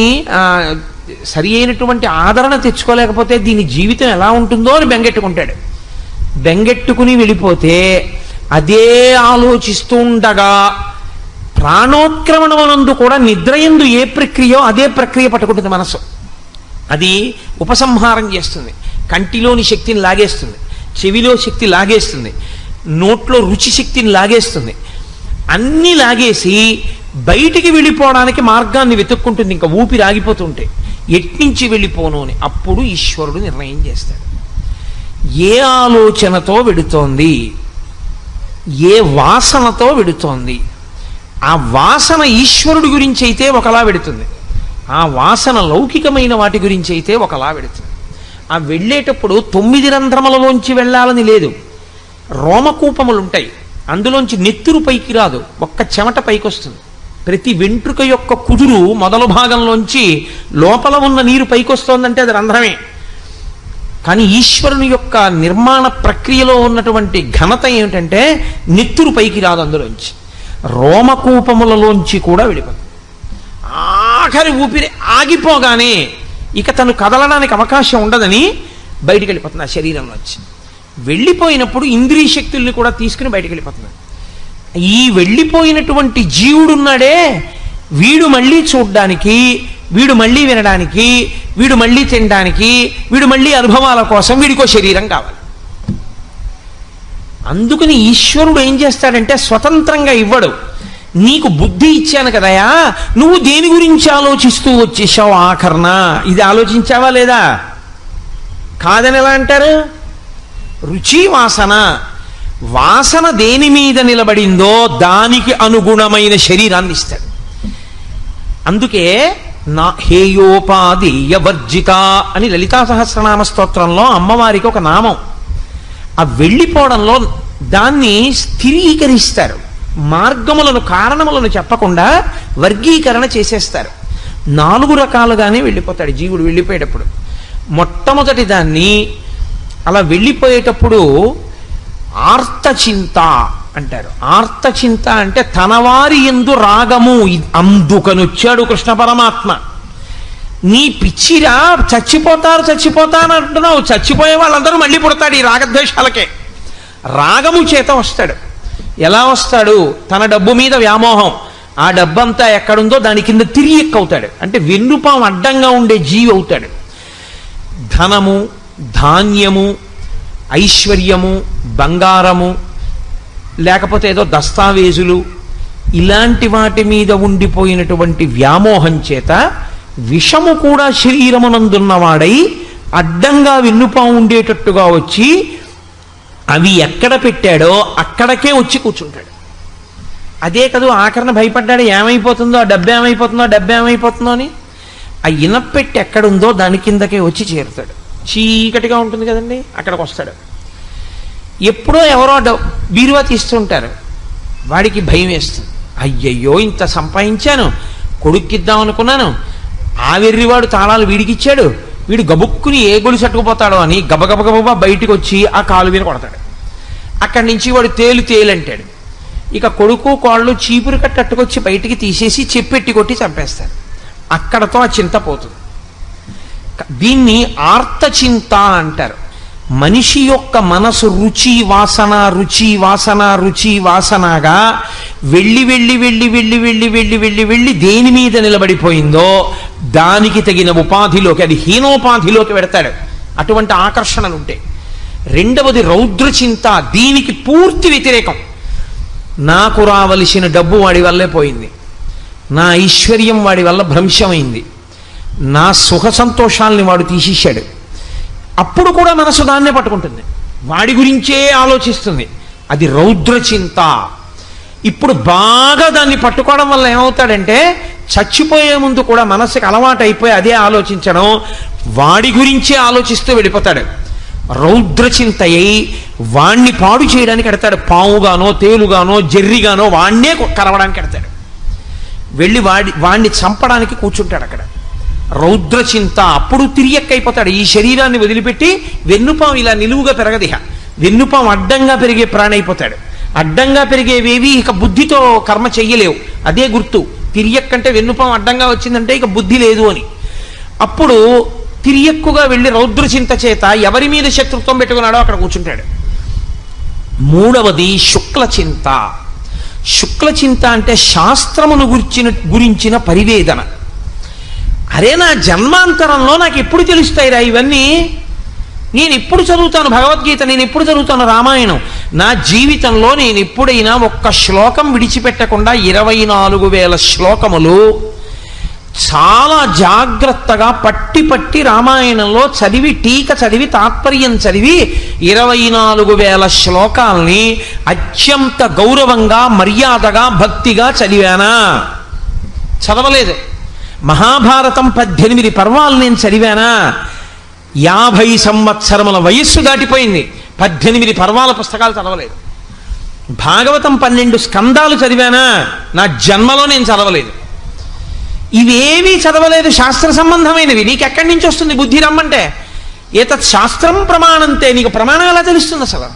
సరి అయినటువంటి ఆదరణ తెచ్చుకోలేకపోతే దీని జీవితం ఎలా ఉంటుందో అని బెంగెట్టుకుంటాడు. బెంగెట్టుకుని వెళ్ళిపోతే అదే ఆలోచిస్తూ ఉండగా ప్రాణోత్క్రమణమునందు కూడా నిద్రయందు ఏ ప్రక్రియో అదే ప్రక్రియ పట్టుకుంటుంది మనసు. అది ఉపసంహారం చేస్తుంది. కంటిలోని శక్తిని లాగేస్తుంది, చెవిలో శక్తి లాగేస్తుంది, నోట్లో రుచి శక్తిని లాగేస్తుంది. అన్నీ లాగేసి బయటికి వెళ్ళిపోవడానికి మార్గాన్ని వెతుక్కుంటుంది. ఇంకా ఊపిరి ఆగిపోతుంటే ఎట్నుంచి వెళ్ళిపోను అని. అప్పుడు ఈశ్వరుడు నిర్ణయం చేస్తాడు. ఏ ఆలోచనతో వెడుతోంది, ఏ వాసనతో వెడుతోంది, ఆ వాసన ఈశ్వరుడి గురించి అయితే ఒకలా వెడుతుంది, ఆ వాసన లౌకికమైన వాటి గురించి అయితే ఒకలా వెడుతుంది. ఆ వెళ్ళేటప్పుడు 9 రంధ్రములలోంచి వెళ్ళాలని లేదు, రోమకూపములు ఉంటాయి, అందులోంచి నెత్తురు పైకి రాదు, ఒక్క చెమట పైకి వస్తుంది. ప్రతి వెంట్రుక యొక్క కుదురు మొదలు భాగంలోంచి లోపల ఉన్న నీరు పైకి వస్తోందంటే అది రంధ్రమే. కానీ ఈశ్వరుని యొక్క నిర్మాణ ప్రక్రియలో ఉన్నటువంటి ఘనత ఏమిటంటే నెత్తురు పైకి రాదు, అందులోంచి రోమకూపములలోంచి కూడా వెళ్ళిపోతుంది. ఆఖరి ఊపిరి ఆగిపోగానే ఇక తను కదలడానికి అవకాశం ఉండదని బయటికి వెళ్ళిపోతుంది ఆ శరీరంలోంచి. వెళ్ళిపోయినప్పుడు ఇంద్రియ శక్తుల్ని కూడా తీసుకుని బయటికి వెళ్ళిపోతున్నాడు. ఈ వెళ్ళిపోయినటువంటి జీవుడున్నాడే, వీడు మళ్ళీ చూడ్డానికి, వీడు మళ్ళీ వినడానికి, వీడు మళ్ళీ తినడానికి, వీడు మళ్ళీ అనుభవాల కోసం వీడికో శరీరం కావాలి. అందుకని ఈశ్వరుడు ఏం చేస్తాడంటే స్వతంత్రంగా ఇవ్వడు. నీకు బుద్ధి ఇచ్చాను కదయా, నువ్వు దేని గురించి ఆలోచిస్తూ వచ్చేసావు ఆఖరణ, ఇది ఆలోచించావా లేదా? కాదని ఎలా అంటారు? రుచి వాసన, వాసన దేని మీద నిలబడిందో దానికి అనుగుణమైన శరీరాన్ని ఇస్తాడు. అందుకే నా హేయోపాధేయ వర్జిత అని లలితా సహస్రనామ స్తోత్రంలో అమ్మవారికి ఒక నామం. ఆ వెళ్ళిపోవడంలో దాన్ని స్థిరీకరిస్తారు, మార్గములను కారణములను చెప్పకుండా వర్గీకరణ చేసేస్తారు. 4 రకాలుగానే వెళ్ళిపోతాడు జీవుడు వెళ్ళిపోయేటప్పుడు. మొట్టమొదటి దాన్ని అలా వెళ్ళిపోయేటప్పుడు ఆర్తచింత అంటారు. ఆర్తచింత అంటే తనవారి యందు రాగము, అందుకనొచ్చాడు కృష్ణ పరమాత్మ. నీ పిచ్చిరా, చచ్చిపోతాను అంటున్నావు, చచ్చిపోయే వాళ్ళందరూ మళ్ళీ పుడతాడు ఈ రాగద్వేషాలకే. రాగము చేత వస్తాడు. ఎలా వస్తాడు? తన డబ్బు మీద వ్యామోహం, ఆ డబ్బంతా ఎక్కడుందో దాని కింద తిరిగి ఎక్కుతాడు, అంటే వెన్నుపాం అడ్డంగా ఉండే జీవి అవుతాడు. ధనము, ధాన్యము, ఐశ్వర్యము, బంగారము, లేకపోతే ఏదో దస్తావేజులు, ఇలాంటి వాటి మీద ఉండిపోయినటువంటి వ్యామోహం చేత విషము కూడా శరీరమునందున్నవాడై అడ్డంగా వెన్నుపాం ఉండేటట్టుగా వచ్చి అవి ఎక్కడ పెట్టాడో అక్కడికే వచ్చి కూర్చుంటాడు. అదే కదూ ఆఖరణ భయపడ్డాడు, ఏమైపోతుందో ఆ డబ్బు ఏమైపోతుందో, ఆ డబ్బు ఏమైపోతుందో అని. ఆ ఇనపెట్టి ఎక్కడుందో దాని కిందకే వచ్చి చేరుతాడు. చీకటిగా ఉంటుంది కదండి, అక్కడికి వస్తాడు. ఎప్పుడో ఎవరో బీరువా తీస్తుంటారు, వాడికి భయం వేస్తుంది. అయ్యయ్యో ఇంత సంపాదించాను, కొడుక్కిద్దాం అనుకున్నాను, ఆ వెర్రివాడు తాళాలు వీడికిచ్చాడు, వీడు గబుక్కుని ఏ గొలుసు అట్టుకుపోతాడో అని గబగబగబా బయటికి వచ్చి ఆ కాలు మీద కొడతాడు. అక్కడి నుంచి వాడు తేలంటాడు. ఇక కొడుకు కోళ్ళు చీపురు కట్టట్టుకొచ్చి బయటికి తీసేసి చెప్పెట్టి కొట్టి చంపేస్తారు. అక్కడతో ఆ చింత పోతుంది. దీన్ని ఆర్తచింత అంటారు. మనిషి యొక్క మనసు రుచి వాసన రుచి వాసన రుచి వాసనగా వెళ్ళి వెళ్ళి వెళ్ళి వెళ్ళి వెళ్ళి వెళ్ళి వెళ్ళి వెళ్ళి దేని మీద నిలబడిపోయిందో దానికి తగిన ఉపాధిలోకి, అది హీనోపాధిలోకి పెడతాడు అటువంటి ఆకర్షణలు ఉంటే. రెండవది రౌద్రచింత, దీనికి పూర్తి వ్యతిరేకం. నాకు రావలసిన డబ్బు వాడి వల్లే పోయింది, నా ఐశ్వర్యం వాడి వల్ల భ్రంశమైంది, నా సుఖ సంతోషాలని వాడు తీసేశాడు. అప్పుడు కూడా మనసు దాన్నే పట్టుకుంటుంది, వాడి గురించే ఆలోచిస్తుంది. అది రౌద్రచింత. ఇప్పుడు బాగా దాన్ని పట్టుకోవడం వల్ల ఏమవుతాడంటే చచ్చిపోయే ముందు కూడా మనసుకి అలవాటు అయిపోయి అదే ఆలోచించడం, వాడి గురించే ఆలోచిస్తూ వెళ్ళిపోతాడు. రౌద్రచింత అయి వాణ్ణి పాడు చేయడానికి ఎడతాడు. పావుగానో తేలుగానో జర్రిగానో వాణ్ణే కరవడానికి ఎడతాడు. వెళ్ళి వాణ్ణి చంపడానికి కూర్చుంటాడు అక్కడ. రౌద్రచింత. అప్పుడు తిరియక్కైపోతాడు. ఈ శరీరాన్ని వదిలిపెట్టి వెన్నుపాం ఇలా నిలువుగా పెరగదిహ, వెన్నుపాం అడ్డంగా పెరిగే ప్రాణి అయిపోతాడు. అడ్డంగా పెరిగేవేవి ఇక బుద్ధితో కర్మ చెయ్యలేవు, అదే గుర్తు. తిరియక్కంటే వెన్నుపాం అడ్డంగా వచ్చిందంటే ఇక బుద్ధి లేదు అని. అప్పుడు తిరియక్కుగా వెళ్ళి రౌద్రచింత చేత ఎవరి మీద శత్రుత్వం పెట్టుకున్నాడో అక్కడ కూర్చుంటాడు. మూడవది శుక్లచింత. శుక్లచింత అంటే శాస్త్రమును గురించిన పరివేదన. అరే నా జన్మాంతరంలో నాకు ఎప్పుడు తెలుస్తాయిరా ఇవన్నీ, నేను ఎప్పుడు చదువుతాను భగవద్గీత, నేను ఎప్పుడు చదువుతాను రామాయణం, నా జీవితంలో నేను ఎప్పుడైనా ఒక్క శ్లోకం విడిచిపెట్టకుండా 24,000 శ్లోకములు చాలా జాగ్రత్తగా పట్టి పట్టి రామాయణంలో చదివి టీక చదివి తాత్పర్యం చదివి 24,000 శ్లోకాల్ని అత్యంత గౌరవంగా మర్యాదగా భక్తిగా చదివానా? చదవలేదు. మహాభారతం 18 పర్వాలు నేను చదివానా? 50 సంవత్సరముల వయస్సు దాటిపోయింది, 18 పర్వాల పుస్తకాలు చదవలేదు. భాగవతం 12 స్కందాలు చదివానా? నా జన్మలో నేను చదవలేదు. ఇవేమీ చదవలేదు, శాస్త్ర సంబంధమైనవి. నీకు ఎక్కడి నుంచి వస్తుంది బుద్ధి రమ్మంటే? ఏతత్ శాస్త్రం ప్రమాణంతే. నీకు ప్రమాణం ఎలా తెలుస్తుంది అసలు?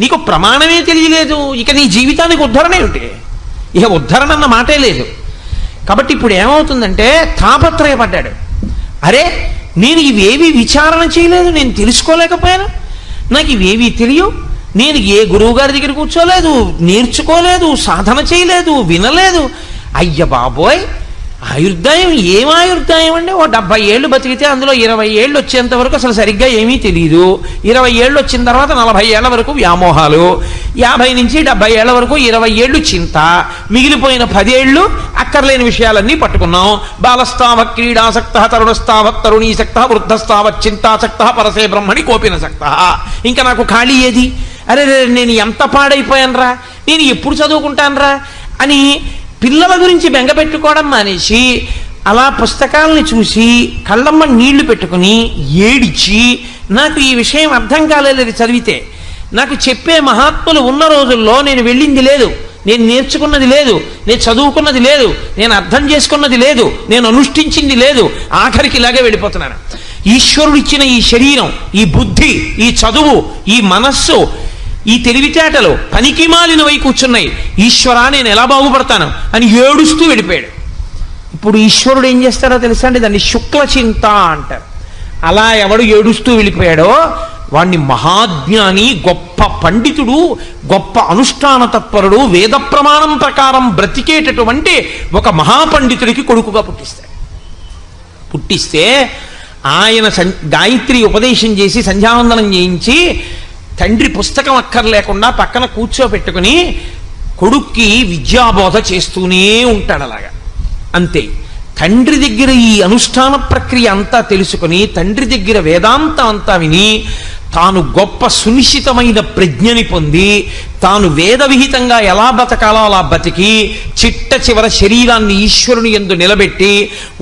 నీకు ప్రమాణమే తెలియలేదు, ఇక నీ జీవితానికి ఉద్ధరణ ఏమిటి? ఇక ఉద్ధరణ అన్న మాటే లేదు. కాబట్టి ఇప్పుడు ఏమవుతుందంటే తాపత్రయపడ్డాడు. అరే, నేను ఇవేవి విచారణ చేయలేదు, నేను తెలుసుకోలేకపోయాను, నాకు ఇవేవి తెలియవు, నేను ఏ గురువు గారి దగ్గర కూర్చోలేదు, నేర్చుకోలేదు, సాధన చేయలేదు, వినలేదు. అయ్య బాబోయ్, ఆయుర్దాయం ఏం ఆయుర్దాయం అండి? ఓ 70 ఏళ్ళు బతికితే అందులో 20 ఏళ్ళు వచ్చేంత వరకు అసలు సరిగ్గా ఏమీ తెలియదు, 20 ఏళ్ళు వచ్చిన తర్వాత 40 ఏళ్ల వరకు వ్యామోహాలు, 50 నుంచి 70 ఏళ్ల వరకు 20 ఏళ్ళు చింత, మిగిలిపోయిన 10 ఏళ్ళు అక్కర్లేని విషయాలన్నీ పట్టుకున్నాం. బాలస్తావ క్రీడాసక్త, తరుణస్తావ తరుణీసక్త, వృద్ధస్తావ చింతాసక్త, పరసే బ్రహ్మణి కోపినసక్త. ఇంకా నాకు ఖాళీ ఏది? అరే నేను ఎంత పాడైపోయానరా, నేను ఎప్పుడు చదువుకుంటానరా అని పిల్లల గురించి బెంగపెట్టుకోవడం మానేసి అలా పుస్తకాలని చూసి కళ్ళమ్మ నీళ్లు పెట్టుకుని ఏడిచి, నాకు ఈ విషయం అర్థం కాలేదు చదివితే, నాకు చెప్పే మహాత్ములు ఉన్న రోజుల్లో నేను వెళ్ళింది లేదు, నేను నేర్చుకున్నది లేదు, నేను చదువుకున్నది లేదు, నేను అర్థం చేసుకున్నది లేదు, నేను అనుష్ఠించింది లేదు, ఆఖరికి ఇలాగే వెళ్ళిపోతున్నాను. ఈశ్వరుడు ఇచ్చిన ఈ శరీరం, ఈ బుద్ధి, ఈ చదువు, ఈ మనస్సు, ఈ తెలివితేటలు పనికి మాలినవై కూర్చున్నాయి, ఈశ్వరా నేను ఎలా బాగుపడతాను అని ఏడుస్తూ వెళ్ళిపోయాడు. ఇప్పుడు ఈశ్వరుడు ఏం చేస్తాడో తెలుసా అండి? దాన్ని శుక్ల చింత అంటారు. అలా ఎవడు ఏడుస్తూ వెళ్ళిపోయాడో వాణ్ణి మహాజ్ఞాని, గొప్ప పండితుడు, గొప్ప అనుష్ఠాన తత్పరుడు, వేద ప్రమాణం ప్రకారం బ్రతికేటటువంటి ఒక మహాపండితుడికి కొడుకుగా పుట్టిస్తే ఆయన గాయత్రి ఉపదేశం చేసి సంధ్యావందనం చేయించి తండ్రి పుస్తకం అక్కర్లేకుండా పక్కన కూర్చోబెట్టుకుని కొడుక్కి విద్యాబోధ చేస్తూనే ఉంటాడు. అలాగా అంతే. తండ్రి దగ్గర ఈ అనుష్ఠాన ప్రక్రియ అంతా తెలుసుకుని, తండ్రి దగ్గర వేదాంతం అంతా విని, తాను గొప్ప సునిశ్చితమైన ప్రజ్ఞని పొంది, తాను వేద విహితంగా ఎలా బతకాలో అలా బతికి, చిట్ట చివర శరీరాన్ని ఈశ్వరుని యందు నిలబెట్టి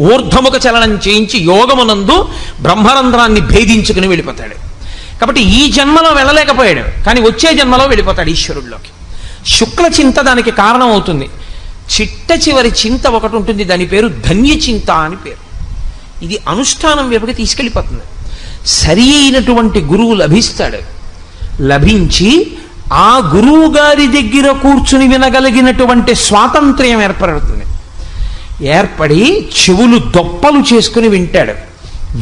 ఊర్ధముఖ చలనం చేయించి యోగమునందు బ్రహ్మరంధ్రాన్ని భేదించుకుని వెళ్ళిపోతాడు. కాబట్టి ఈ జన్మలో వెళ్ళలేకపోయాడు, కానీ వచ్చే జన్మలో వెళ్ళిపోతాడు ఈశ్వరుడిలోకి. శుక్ల చింత దానికి కారణం అవుతుంది. చిట్ట చివరి చింత ఒకటి ఉంటుంది, దాని పేరు ధన్య చింత అని పేరు. ఇది అనుష్ఠానం వైపుకి తీసుకెళ్ళిపోతుంది. సరి అయినటువంటి గురువు లభిస్తాడు. లభించి ఆ గురువు గారి దగ్గర కూర్చుని వినగలిగినటువంటి స్వాతంత్ర్యం ఏర్పడుతుంది. ఏర్పడి చెవులు దొప్పలు చేసుకుని వింటాడు.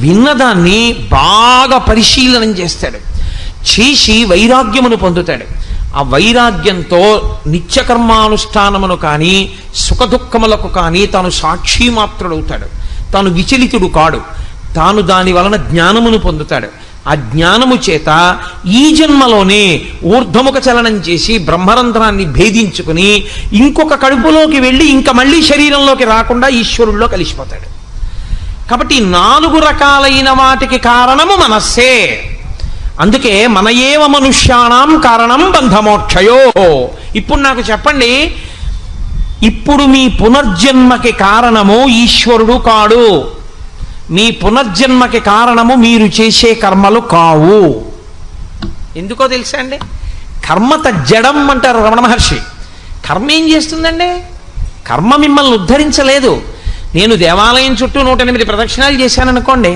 విన్నదాన్ని బాగా పరిశీలనం చేస్తాడు. చేసి వైరాగ్యమును పొందుతాడు. ఆ వైరాగ్యంతో నిత్యకర్మానుష్ఠానమును కానీ సుఖదుఖములకు కానీ తాను సాక్షి మాత్రుడవుతాడు. తాను విచలితుడు కాడు. తాను దాని వలన జ్ఞానమును పొందుతాడు. ఆ జ్ఞానము చేత ఈ జన్మలోనే ఊర్ధముఖ చలనం చేసి బ్రహ్మరంధ్రాన్ని భేదించుకుని ఇంకొక కడుపులోకి వెళ్ళి ఇంకా మళ్ళీ శరీరంలోకి రాకుండా ఈశ్వరుల్లో కలిసిపోతాడు. కాబట్టి 4 రకాలైన వాటికి కారణము మనస్సే. అందుకే మన ఏవ మనుష్యాణం కారణం బంధమోక్షయో. ఇప్పుడు నాకు చెప్పండి, ఇప్పుడు మీ పునర్జన్మకి కారణము ఈశ్వరుడు కాడు, మీ పునర్జన్మకి కారణము మీరు చేసే కర్మలు కావు. ఎందుకో తెలుసా అండి? కర్మ తజ్జడం అంటారు రమణ మహర్షి. కర్మ ఏం చేస్తుందండి? కర్మ మిమ్మల్ని ఉద్ధరించలేదు. నేను దేవాలయం చుట్టూ 108 ప్రదక్షిణాలు చేశాననుకోండి,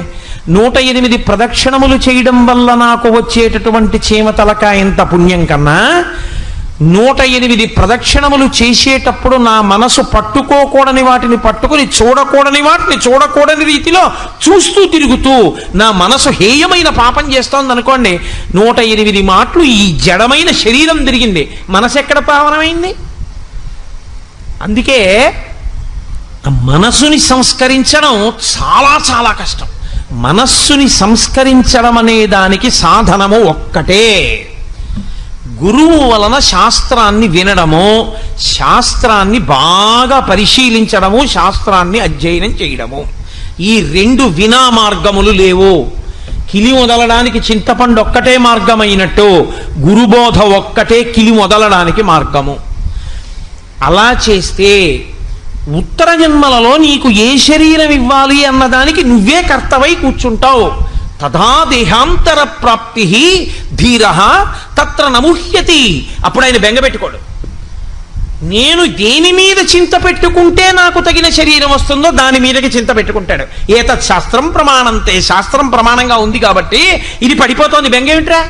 108 ప్రదక్షిణములు చేయడం వల్ల నాకు వచ్చేటటువంటి చీమ తలకాయంత పుణ్యం కన్నా 108 ప్రదక్షిణములు చేసేటప్పుడు నా మనసు పట్టుకోకూడని వాటిని పట్టుకుని, చూడకూడని వాటిని చూడకూడని రీతిలో చూస్తూ తిరుగుతూ నా మనసు హేయమైన పాపం చేస్తోంది అనుకోండి, 108 మాటలు ఈ జడమైన శరీరం తిరిగింది, మనసు ఎక్కడ పావనమైంది? అందుకే మనస్సుని సంస్కరించడం చాలా చాలా కష్టం. మనస్సుని సంస్కరించడం అనే దానికి సాధనము ఒక్కటే. గురువు వలన శాస్త్రాన్ని వినడము, శాస్త్రాన్ని బాగా పరిశీలించడము, శాస్త్రాన్ని అధ్యయనం చేయడము. ఈ రెండు వినా మార్గములు లేవు. కిలి మొదలడానికి చింతపండు ఒక్కటే మార్గమైనట్టు గురుబోధ ఒక్కటే కిలి మొదలడానికి మార్గము. అలా చేస్తే ఉత్తర జన్మలలో నీకు ఏ శరీరం ఇవ్వాలి అన్నదానికి నువ్వే కర్తవై కూర్చుంటావు. తథా దేహాంతర ప్రాప్తి ధీర తత్ర నముహ్యతి. అప్పుడు ఆయన బెంగపెట్టుకోడు. నేను దేని మీద చింత పెట్టుకుంటే నాకు తగిన శరీరం వస్తుందో దాని మీదకి చింత పెట్టుకుంటాడు. ఏతత్ శాస్త్రం ప్రమాణంతే, శాస్త్రం ప్రమాణంగా ఉంది కాబట్టి ఇది పడిపోతోంది, బెంగేమిట్రా.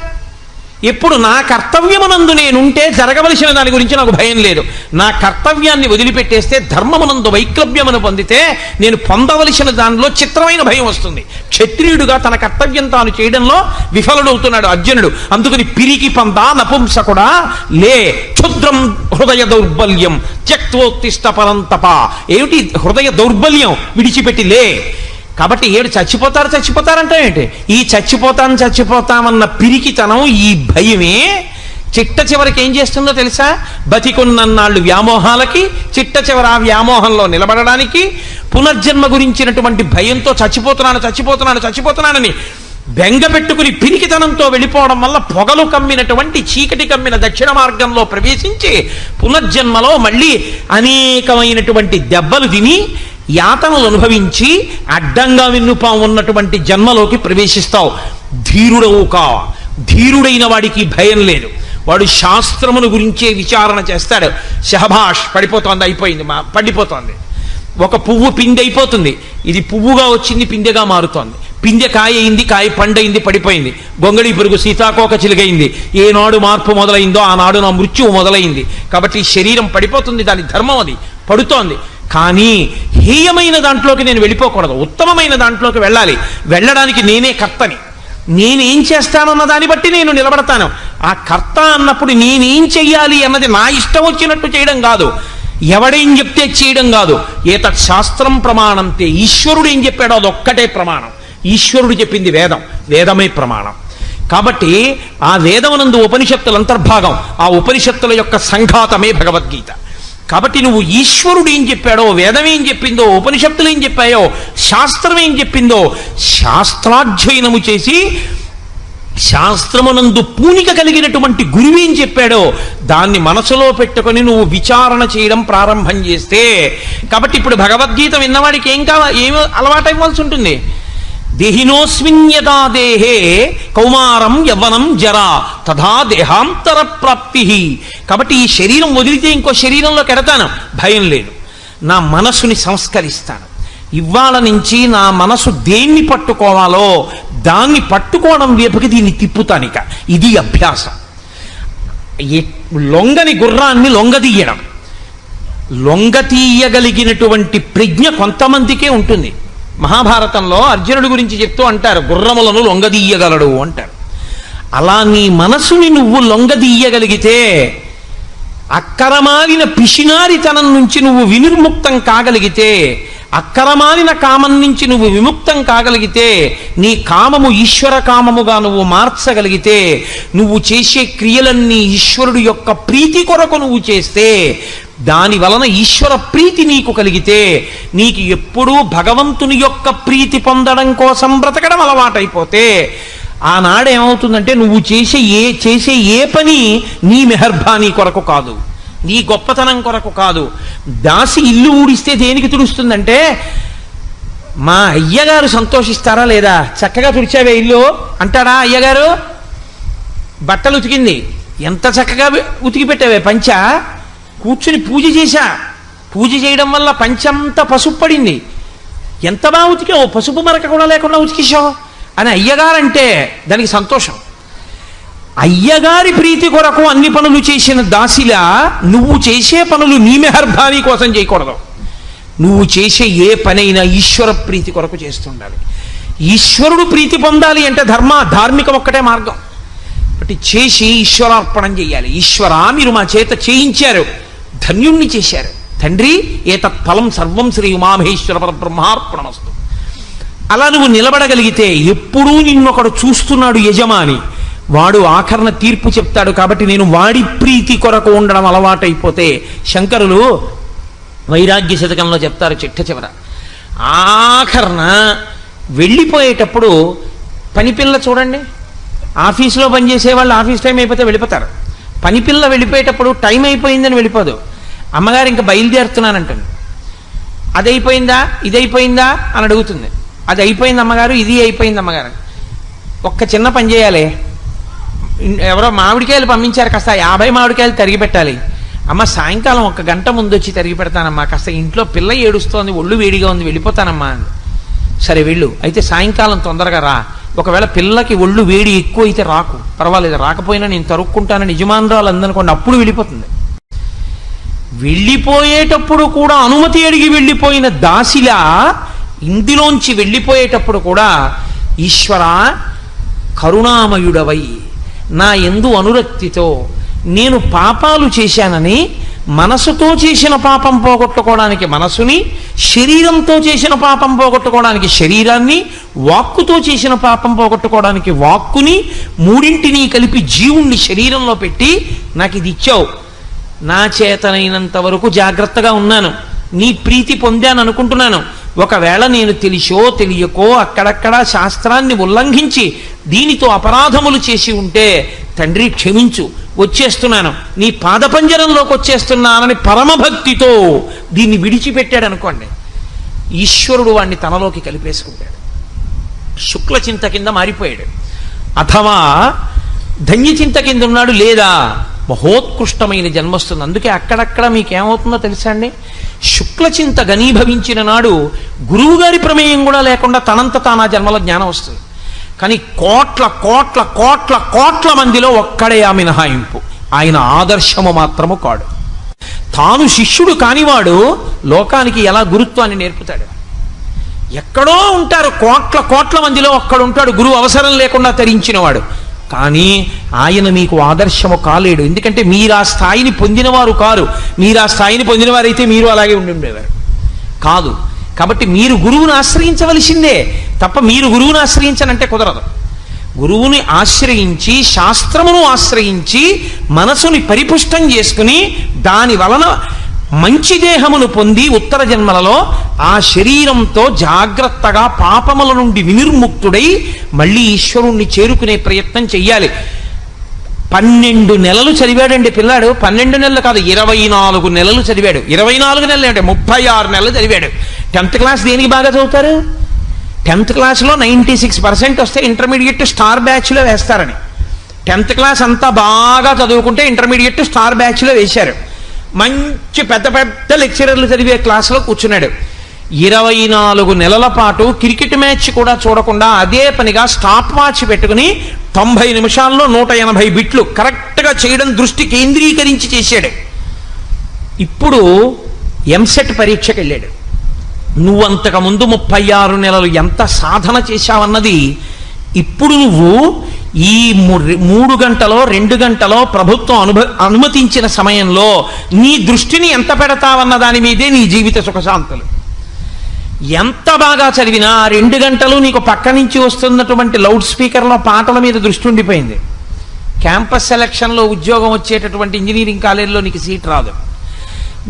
ఎప్పుడు నా కర్తవ్యమునందు నేనుంటే జరగవలసిన దాని గురించి నాకు భయం లేదు. నా కర్తవ్యాన్ని వదిలిపెట్టేస్తే ధర్మమునందు వైక్లభ్యమును పొందితే నేను పొందవలసిన దానిలో చిత్రమైన భయం వస్తుంది. క్షత్రియుడుగా తన కర్తవ్యం తాను చేయడంలో విఫలుడవుతున్నాడు అర్జునుడు. అందుకని పిరికి పంద నపుంసకుడా లే, క్షుద్రం హృదయ దౌర్బల్యం త్యక్తోత్తిష్ట పరంతప. ఏమిటి హృదయ దౌర్బల్యం? విడిచిపెట్టి లే. కాబట్టి ఏడు చచ్చిపోతారంటే ఏంటి? ఈ చచ్చిపోతామన్న పిరికితనం, ఈ భయమే చిట్ట చివరికి ఏం చేస్తుందో తెలుసా? బతికున్నన్నాళ్ళు వ్యామోహాలకి, చిట్ట చివరి ఆ వ్యామోహంలో నిలబడడానికి, పునర్జన్మ గురించినటువంటి భయంతో చచ్చిపోతున్నానని బెంగ పెట్టుకుని పిరికితనంతో వెళ్ళిపోవడం వల్ల పొగలు కమ్మినటువంటి చీకటి కమ్మిన దక్షిణ మార్గంలో ప్రవేశించి పునర్జన్మలో మళ్ళీ అనేకమైనటువంటి దెబ్బలు తిని యాతనలు అనుభవించి అడ్డంగా విన్నుపాము ఉన్నటువంటి జన్మలోకి ప్రవేశిస్తావు. ధీరుడవు కా. ధీరుడైన వాడికి భయం లేదు. వాడు శాస్త్రమును గురించే విచారణ చేస్తాడు. శహభాష్, పడిపోతోంది, అయిపోయింది, పడిపోతోంది. ఒక పువ్వు పిందె అయిపోతుంది, ఇది పువ్వుగా వచ్చింది, పిందెగా మారుతోంది. పిందె కాయ అయింది, కాయ పండయింది, పడిపోయింది. గొంగళి పురుగు సీతాకోక చిలుకైంది. ఏనాడు మార్పు మొదలైందో ఆనాడు నా మృత్యువు మొదలైంది. కాబట్టి శరీరం పడిపోతుంది, దాని ధర్మం అది, పడుతోంది. కానీ హేయమైన దాంట్లోకి నేను వెళ్ళిపోకూడదు, ఉత్తమమైన దాంట్లోకి వెళ్ళాలి. వెళ్ళడానికి నేనే కర్తని. నేనేం చేస్తానన్న దాన్ని బట్టి నేను నిలబడతాను. ఆ కర్త అన్నప్పుడు నేనేం చెయ్యాలి అన్నది నా ఇష్టం వచ్చినట్టు చేయడం కాదు, ఎవడేం చెప్తే చేయడం కాదు. ఏతత్ శాస్త్రం ప్రమాణంతే. ఈశ్వరుడు ఏం చెప్పాడో అదొక్కటే ప్రమాణం. ఈశ్వరుడు చెప్పింది వేదం, వేదమే ప్రమాణం. కాబట్టి ఆ వేదమునందు ఉపనిషత్తుల అంతర్భాగం, ఆ ఉపనిషత్తుల యొక్క సంఘాతమే భగవద్గీత. కాబట్టి నువ్వు ఈశ్వరుడు ఏం చెప్పాడో, వేదం ఏం చెప్పిందో, ఉపనిషత్తులు ఏం చెప్పాయో, శాస్త్రం ఏం చెప్పిందో శాస్త్రాధ్యయనము చేసి శాస్త్రమునందు పూనిక కలిగినటువంటి గురువేం చెప్పాడో దాన్ని మనసులో పెట్టుకొని నువ్వు విచారణ చేయడం ప్రారంభం చేస్తే, కాబట్టి ఇప్పుడు భగవద్గీత విన్నవాడికి ఏం అలవాటు ఇవ్వాల్సి ఉంటుంది? దేహినోస్మిన్యదా దేహే కౌమారం యవ్వనం జరా తథా దేహాంతర ప్రాప్తి. కాబట్టి ఈ శరీరం వదిలితే ఇంకో శరీరంలోకి ఎడతాను, భయం లేదు. నా మనసుని సంస్కరిస్తాను. ఇవాళ నుంచి నా మనసు దేన్ని పట్టుకోవాలో దాన్ని పట్టుకోవడం వైపుకి దీన్ని తిప్పుతానిక. ఇది అభ్యాసం. లొంగని గుర్రాన్ని లొంగదీయడం, లొంగతీయగలిగినటువంటి ప్రజ్ఞ కొంతమందికే ఉంటుంది. మహాభారతంలో అర్జునుడి గురించి చెప్తూ అంటారు, గుర్రములను లొంగదీయగలడు అంటారు. అలా నీ మనసుని నువ్వు లొంగదీయగలిగితే, అక్కరమాలిన పిసినారితనం నుంచి నువ్వు వినిర్ముక్తం కాగలిగితే, అక్కరమాలిన కామం నుంచి నువ్వు విముక్తం కాగలిగితే, నీ కామము ఈశ్వర కామముగా నువ్వు మార్చగలిగితే, నువ్వు చేసే క్రియలన్నీ ఈశ్వరుడు యొక్క ప్రీతి కొరకు నువ్వు చేస్తే, దాని వలన ఈశ్వర ప్రీతి నీకు కలిగితే, నీకు ఎప్పుడూ భగవంతుని యొక్క ప్రీతి పొందడం కోసం బ్రతకడం అలవాటైపోతే, ఆనాడు ఏమవుతుందంటే నువ్వు చేసే ఏ పని నీ మెహర్బానీ కొరకు కాదు, నీ గొప్పతనం కొరకు కాదు. దాసి ఇల్లు ఊడిస్తే దేనికి తుడుస్తుందంటే, మా అయ్యగారు సంతోషిస్తారా లేదా, చక్కగా తుడిచావే ఇల్లు అంటాడా అయ్యగారు? బట్టలు ఉతికింది, ఎంత చక్కగా ఉతికి పెట్టావే పంచ, కూర్చుని పూజ చేశా, పూజ చేయడం వల్ల పంచంతా పసుపు పడింది, ఎంత బాగా ఉతికావు, పసుపు మరక కూడా లేకుండా ఉతికేశావు అని అయ్యగారంటే దానికి సంతోషం. అయ్యగారి ప్రీతి కొరకు అన్ని పనులు చేసిన దాసిలా నువ్వు చేసే పనులు నీ మెహర్బానీ కోసం చేయకూడదు. నువ్వు చేసే ఏ పనైనా ఈశ్వర ప్రీతి కొరకు చేస్తుండాలి. ఈశ్వరుడు ప్రీతి పొందాలి అంటే ధార్మికం ఒక్కటే మార్గం. బట్టి చేసి ఈశ్వరార్పణం చేయాలి. ఈశ్వరా, మీరు మా చేత చేయించారు, ధన్యుణ్ణి చేశారు తండ్రి, ఏతత్ ఫలం సర్వం శ్రీ ఉమామహేశ్వర పరబ్రహ్మార్పణమస్తు. అలా నువ్వు నిలబడగలిగితే, ఎప్పుడూ నిన్నొకడు చూస్తున్నాడు యజమాని, వాడు ఆఖరణ తీర్పు చెప్తాడు కాబట్టి నేను వాడి ప్రీతి కొరకు ఉండడం అలవాటైపోతే, శంకరులు వైరాగ్య శతకంలో చెప్తారు చిట్ట చివర, ఆఖరణ వెళ్ళిపోయేటప్పుడు పనిపిల్ల చూడండి, ఆఫీసులో పనిచేసే వాళ్ళు ఆఫీస్ టైం అయిపోతే వెళ్ళిపోతారు. పనిపిల్ల వెళ్ళిపోయేటప్పుడు టైం అయిపోయిందని వెళ్ళిపోదు, అమ్మగారు ఇంకా బయలుదేరుతున్నానంటుంది. అది అయిపోయిందా, ఇది అయిపోయిందా అని అడుగుతుంది. అది అయిపోయింది అమ్మగారు, ఇది అయిపోయింది అమ్మగారు. ఒక్క చిన్న పని చేయాలి, ఎవరో మామిడికాయలు పంపించారు, కాస్త 50 మామిడికాయలు తరిగి పెట్టాలి. అమ్మ సాయంకాలం 1 గంట ముందు వచ్చి తరిగి పెడతానమ్మా, కాస్త ఇంట్లో పిల్ల ఏడుస్తోంది, ఒళ్ళు వేడిగా ఉంది, వెళ్ళిపోతానమ్మా అని. సరే వెళ్ళు, అయితే సాయంకాలం తొందరగా రా. ఒకవేళ పిల్లకి ఒళ్ళు వేడి ఎక్కువ అయితే రాకు, పర్వాలేదు, రాకపోయినా నేను తరుక్కుంటానని యజమానురాలు అందనుకోండి, అప్పుడు వెళ్ళిపోతుంది. వెళ్ళిపోయేటప్పుడు కూడా అనుమతి అడిగి వెళ్ళిపోయిన దాసిలా ఇందులోంచి వెళ్ళిపోయేటప్పుడు కూడా ఈశ్వర కరుణామయుడవై నా యందు అనురక్తితో నేను పాపాలు చేశానని మనసుతో చేసిన పాపం పోగొట్టుకోవడానికి మనసుని, శరీరంతో చేసిన పాపం పోగొట్టుకోవడానికి శరీరాన్ని, వాక్కుతో చేసిన పాపం పోగొట్టుకోవడానికి వాక్కుని, మూడింటిని కలిపి జీవుణ్ణి శరీరంలో పెట్టి నాకు ఇది ఇచ్చావు. నా చేతనైనంత వరకు జాగ్రత్తగా ఉన్నాను, నీ ప్రీతి పొందాను అనుకుంటున్నాను. ఒకవేళ నేను తెలిసో తెలియకో అక్కడక్కడ శాస్త్రాన్ని ఉల్లంఘించి దీనితో అపరాధములు చేసి ఉంటే తండ్రి క్షమించు, వచ్చేస్తున్నాను, నీ పాదపంజరంలోకి వచ్చేస్తున్నానని పరమభక్తితో దీన్ని విడిచిపెట్టాడు అనుకోండి, ఈశ్వరుడు వాణ్ణి తనలోకి కలిపేసుకుంటాడు, శుక్ల చింత కింద మారిపోయాడు. అథవా ధన్యచింత కింద ఉన్నాడు, లేదా మహోత్కృష్టమైన జన్మొస్తుంది. అందుకే అక్కడక్కడ మీకేమవుతుందో తెలుసా అండి, శుక్లచింత ఘనీభవించిన నాడు గురువుగారి ప్రమేయం కూడా లేకుండా తనంత తానా జన్మలో జ్ఞానం వస్తుంది. కానీ కోట్ల కోట్ల కోట్ల కోట్ల మందిలో ఒక్కడే ఆ మినహాయింపు, ఆయన ఆదర్శము మాత్రము కాడు. తాను శిష్యుడు కానివాడు లోకానికి ఎలా గురుత్వాన్ని నేర్పుతాడు? ఎక్కడో ఉంటారు కోట్ల కోట్ల మందిలో ఒక్కడుంటాడు గురువు అవసరం లేకుండా తరించినవాడు. కానీ ఆయన మీకు ఆదర్శము కాలేడు, ఎందుకంటే మీరు ఆ స్థాయిని పొందినవారు కారు. మీరు ఆ స్థాయిని పొందినవారైతే మీరు అలాగే ఉండి ఉండేవారు కాదు. కాబట్టి మీరు గురువుని ఆశ్రయించవలసిందే తప్ప మీరు గురువుని ఆశ్రయించనంటే కుదరదు. గురువుని ఆశ్రయించి, శాస్త్రమును ఆశ్రయించి, మనసుని పరిపుష్టం చేసుకుని దాని వలన మంచి దేహమును పొంది ఉత్తర జన్మలలో ఆ శరీరంతో జాగ్రత్తగా పాపముల నుండి వినిర్ముక్తుడై మళ్ళీ ఈశ్వరుణ్ణి చేరుకునే ప్రయత్నం చెయ్యాలి. 12 నెలలు చదివాడండి పిల్లాడు. 12 నెలలు కాదు, 24 నెలలు చదివాడు. 24 నెలలు అంటే 36 నెలలు చదివాడు. 10th క్లాస్ దేనికి బాగా చదువుతారు? 10th క్లాస్లో 96% వస్తే ఇంటర్మీడియట్ స్టార్ బ్యాచ్లో వేస్తారని. 10th క్లాస్ అంతా బాగా చదువుకుంటే ఇంటర్మీడియట్ స్టార్ బ్యాచ్లో వేశారు. మంచి పెద్ద పెద్ద లెక్చరర్లు చదివే క్లాసులో కూర్చున్నాడు. 24 నెలల పాటు క్రికెట్ మ్యాచ్ కూడా చూడకుండా అదే పనిగా స్టాప్ వాచ్ పెట్టుకుని 90 నిమిషాల్లో 180 బిట్లు కరెక్ట్గా చేయడం దృష్టి కేంద్రీకరించి చేశాడు. ఇప్పుడు ఎంసెట్ పరీక్షకి వెళ్ళాడు. నువ్వంతకుముందు 36 నెలలు ఎంత సాధన చేశావన్నది ఇప్పుడు నువ్వు ఈ 3 గంటలో 2 గంటలో ప్రభుత్వం అనుమతించిన సమయంలో నీ దృష్టిని ఎంత పెడతావన్న దాని మీదే నీ జీవిత సుఖశాంతులు. ఎంత బాగా చదివినా 2 గంటలు నీకు పక్క నుంచి వస్తున్నటువంటి లౌడ్ స్పీకర్లో పాటల మీద దృష్టి ఉండిపోయింది. క్యాంపస్ సెలక్షన్లో ఉద్యోగం వచ్చేటటువంటి ఇంజనీరింగ్ కాలేజీలో నీకు సీట్ రాదు.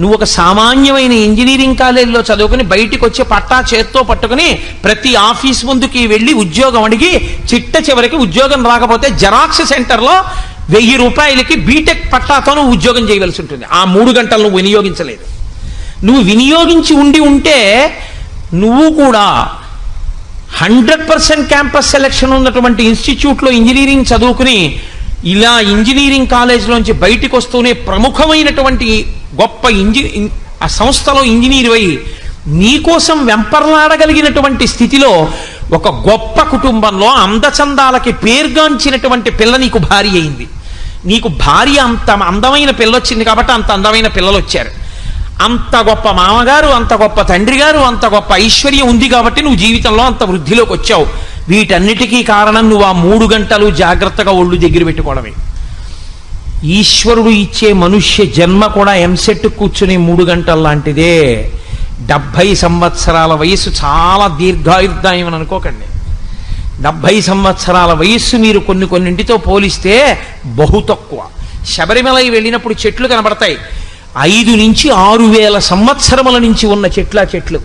నువ్వు ఒక సామాన్యమైన ఇంజనీరింగ్ కాలేజీలో చదువుకుని బయటికి వచ్చే పట్టా చేత్తో పట్టుకుని ప్రతి ఆఫీస్ ముందుకి వెళ్ళి ఉద్యోగం అడిగి చిట్ట చివరికి ఉద్యోగం రాకపోతే జెరాక్స్ సెంటర్లో 1000 రూపాయలకి బీటెక్ పట్టాతో నువ్వు ఉద్యోగం చేయవలసి ఉంటుంది. ఆ 3 గంటలు నువ్వు వినియోగించలేదు. నువ్వు వినియోగించి ఉంటే నువ్వు కూడా 100% క్యాంపస్ సెలక్షన్ ఉన్నటువంటి ఇన్స్టిట్యూట్లో ఇంజనీరింగ్ చదువుకుని ఇలా ఇంజనీరింగ్ కాలేజీలోంచి బయటికి వస్తూనే ప్రముఖమైనటువంటి గొప్ప ఆ సంస్థలో ఇంజనీర్ అయి నీకోసం వెంపర్లాడగలిగినటువంటి స్థితిలో ఒక గొప్ప కుటుంబంలో అందచందాలకి పేర్గాంచినటువంటి పిల్ల నీకు భార్య అయింది. నీకు భార్య అంత అందమైన పిల్ల వచ్చింది కాబట్టి అంత అందమైన పిల్లలు వచ్చారు. అంత గొప్ప మామగారు, అంత గొప్ప తండ్రి గారు, అంత గొప్ప ఐశ్వర్యం ఉంది కాబట్టి నువ్వు జీవితంలో అంత వృద్ధిలోకి వచ్చావు. వీటన్నిటికీ కారణం నువ్వు ఆ 3 గంటలు జాగ్రత్తగా ఒళ్ళు దగ్గర పెట్టుకోవడమే. ఈశ్వరుడు ఇచ్చే మనుష్య జన్మ కూడా ఎంసెట్ కూర్చుని 3 గంటల లాంటిదే. 70 సంవత్సరాల వయసు చాలా దీర్ఘాయుర్దాయం అని అనుకోకండి. 70 సంవత్సరాల వయస్సు మీరు కొన్నింటితో పోలిస్తే బహు తక్కువ. శబరిమలై వెళ్ళినప్పుడు చెట్లు కనబడతాయి, 5 నుంచి 6,000 సంవత్సరముల నుంచి ఉన్న చెట్లు.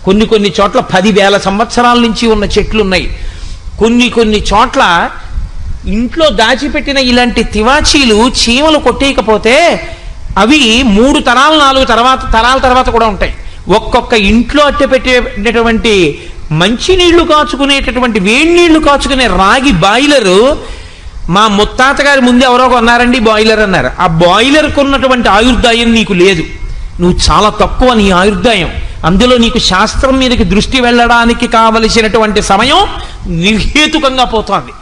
కొన్ని చోట్ల 10,000 సంవత్సరాల నుంచి ఉన్న చెట్లు ఉన్నాయి. కొన్ని చోట్ల ఇంట్లో దాచిపెట్టిన ఇలాంటి తివాచీలు చీమలు కొట్టేయకపోతే అవి 3 తరాలు 4 తరాల తర్వాత కూడా ఉంటాయి. ఒక్కొక్క ఇంట్లో అట్టె పెట్టేటటువంటి మంచినీళ్లు కాచుకునేటటువంటి వేడి నీళ్లు కాచుకునే రాగి బాయిలరు మా ముత్తాత గారి ముందు ఎవరో కొన్నారండి బాయిలర్ అన్నారు. ఆ బాయిలర్కు ఉన్నటువంటి ఆయుర్దాయం నీకు లేదు, నువ్వు చాలా తక్కువ నీ ఆయుర్దాయం. అందులో నీకు శాస్త్రం మీదకి దృష్టి వెళ్ళడానికి కావలసినటువంటి సమయం నిర్హేతుకంగా పోతోంది.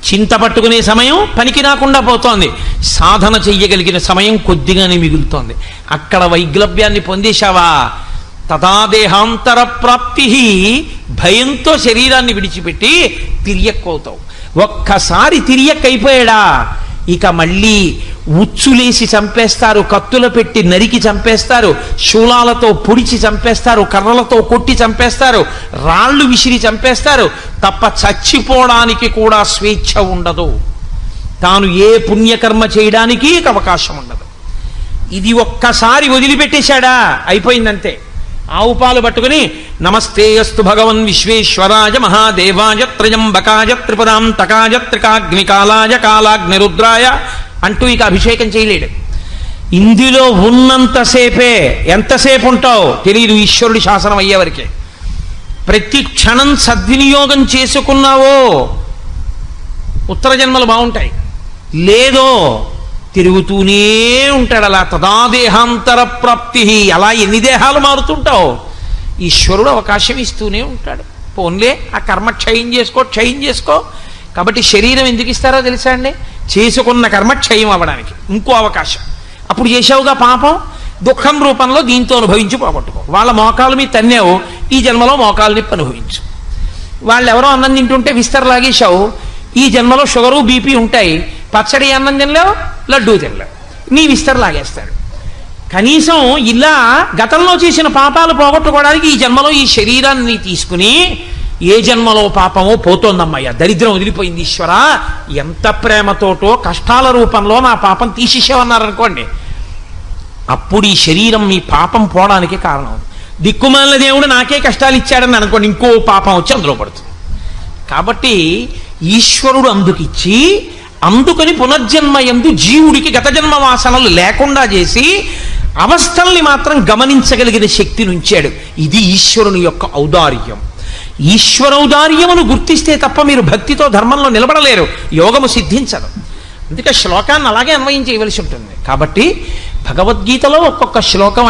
చింత పట్టుకునే సమయం పనికి రాకుండా పోతోంది, సాధన చెయ్యగలిగిన సమయం కొద్దిగానే మిగులుతోంది. అక్కడ వైగ్లభ్యాన్ని పొందేశావా, తదాదేహాంతర ప్రాప్తి, భయంతో శరీరాన్ని విడిచిపెట్టి తిరియక్కవుతావు. ఒక్కసారి తిరియక్కైపోయాడా ఇక మళ్ళీ ఉచ్చులేసి చంపేస్తారు, కత్తులు పెట్టి నరికి చంపేస్తారు, శూలాలతో పొడిచి చంపేస్తారు, కర్రలతో కొట్టి చంపేస్తారు, రాళ్ళు విసిరి చంపేస్తారు. తప్ప చచ్చిపోవడానికి కూడా స్వేచ్ఛ ఉండదు, తాను ఏ పుణ్యకర్మ చేయడానికి అవకాశం ఉండదు. ఇది ఒక్కసారి వదిలిపెట్టేశాడా అయిపోయిందంతే. ఆవు పాలు పట్టుకుని నమస్తేయస్తు భగవన్ విశ్వేశ్వరాయ మహాదేవాయ త్రయంబకాయ త్రిపురాంతకాయ త్రికాగ్నికాలాయ కాలాగ్నిరుద్రాయ అంటూ ఇక అభిషేకం చేయలేడు. ఇందులో ఉన్నంతసేపే, ఎంతసేపు ఉంటావు తెలియదు, ఈశ్వరుడి శాసనం అయ్యేవరకే. ప్రతి క్షణం సద్వినియోగం చేసుకున్నావో ఉత్తర జన్మలు బాగుంటాయి, లేదో తిరుగుతూనే ఉంటాడు అలా. తదాదేహాంతర ప్రాప్తి, అలా ఎన్ని దేహాలు మారుతుంటావు ఈశ్వరుడు అవకాశం ఇస్తూనే ఉంటాడు. పోన్లే ఆ కర్మ క్షయం చేసుకో. కాబట్టి శరీరం ఎందుకు ఇస్తారో తెలుసా అండి, చేసుకున్న కర్మ క్షయం అవ్వడానికి ఇంకో అవకాశం. అప్పుడు చేసావుగా పాపం, దుఃఖం రూపంలో దీంతో అనుభవించి పోగొట్టుకో. వాళ్ళ మోకాలు మీద తన్నావు, ఈ జన్మలో మోకాలు నొప్పి అనుభవించు. వాళ్ళు ఎవరో అన్నం తింటుంటే విస్తర్ లాగేశావు, ఈ జన్మలో షుగరు బీపీ ఉంటాయి. పచ్చడి అన్నం తినలేవు, లడ్డూ తినలేవు, నీ విస్తర్ లాగేస్తాడు. కనీసం ఇలా గతంలో చేసిన పాపాలు పోగొట్టుకోవడానికి ఈ జన్మలో ఈ శరీరాన్ని తీసుకుని, ఏ జన్మలో పాపమో పోతోందమ్మయ్య, దరిద్రం వదిలిపోయింది ఈశ్వరా, ఎంత ప్రేమతోటో కష్టాల రూపంలో నా పాపం తీసేసావన్నారనుకోండి, అప్పుడు ఈ శరీరం మీ పాపం పోవడానికి కారణం. దిక్కుమాలిన దేవుడు నాకే కష్టాలు ఇచ్చాడని అనుకోండి, ఇంకో పాపం వచ్చి అందులో పడుతుంది. కాబట్టి ఈశ్వరుడు అందుకని పునర్జన్మ యందు జీవుడికి గత జన్మ వాసనలు లేకుండా చేసి అవస్థల్ని మాత్రం గమనించగలిగిన శక్తిని ఉంచాడు. ఇది ఈశ్వరుని యొక్క ఔదార్యం. ఈశ్వరౌదార్యమును గుర్తిస్తే తప్ప మీరు భక్తితో ధర్మంలో నిలబడలేరు, యోగము సిద్ధించదు. అందుకే శ్లోకాన్ని అలాగే అన్వయం చేయవలసి ఉంటుంది. కాబట్టి భగవద్గీతలో ఒక్కొక్క శ్లోకం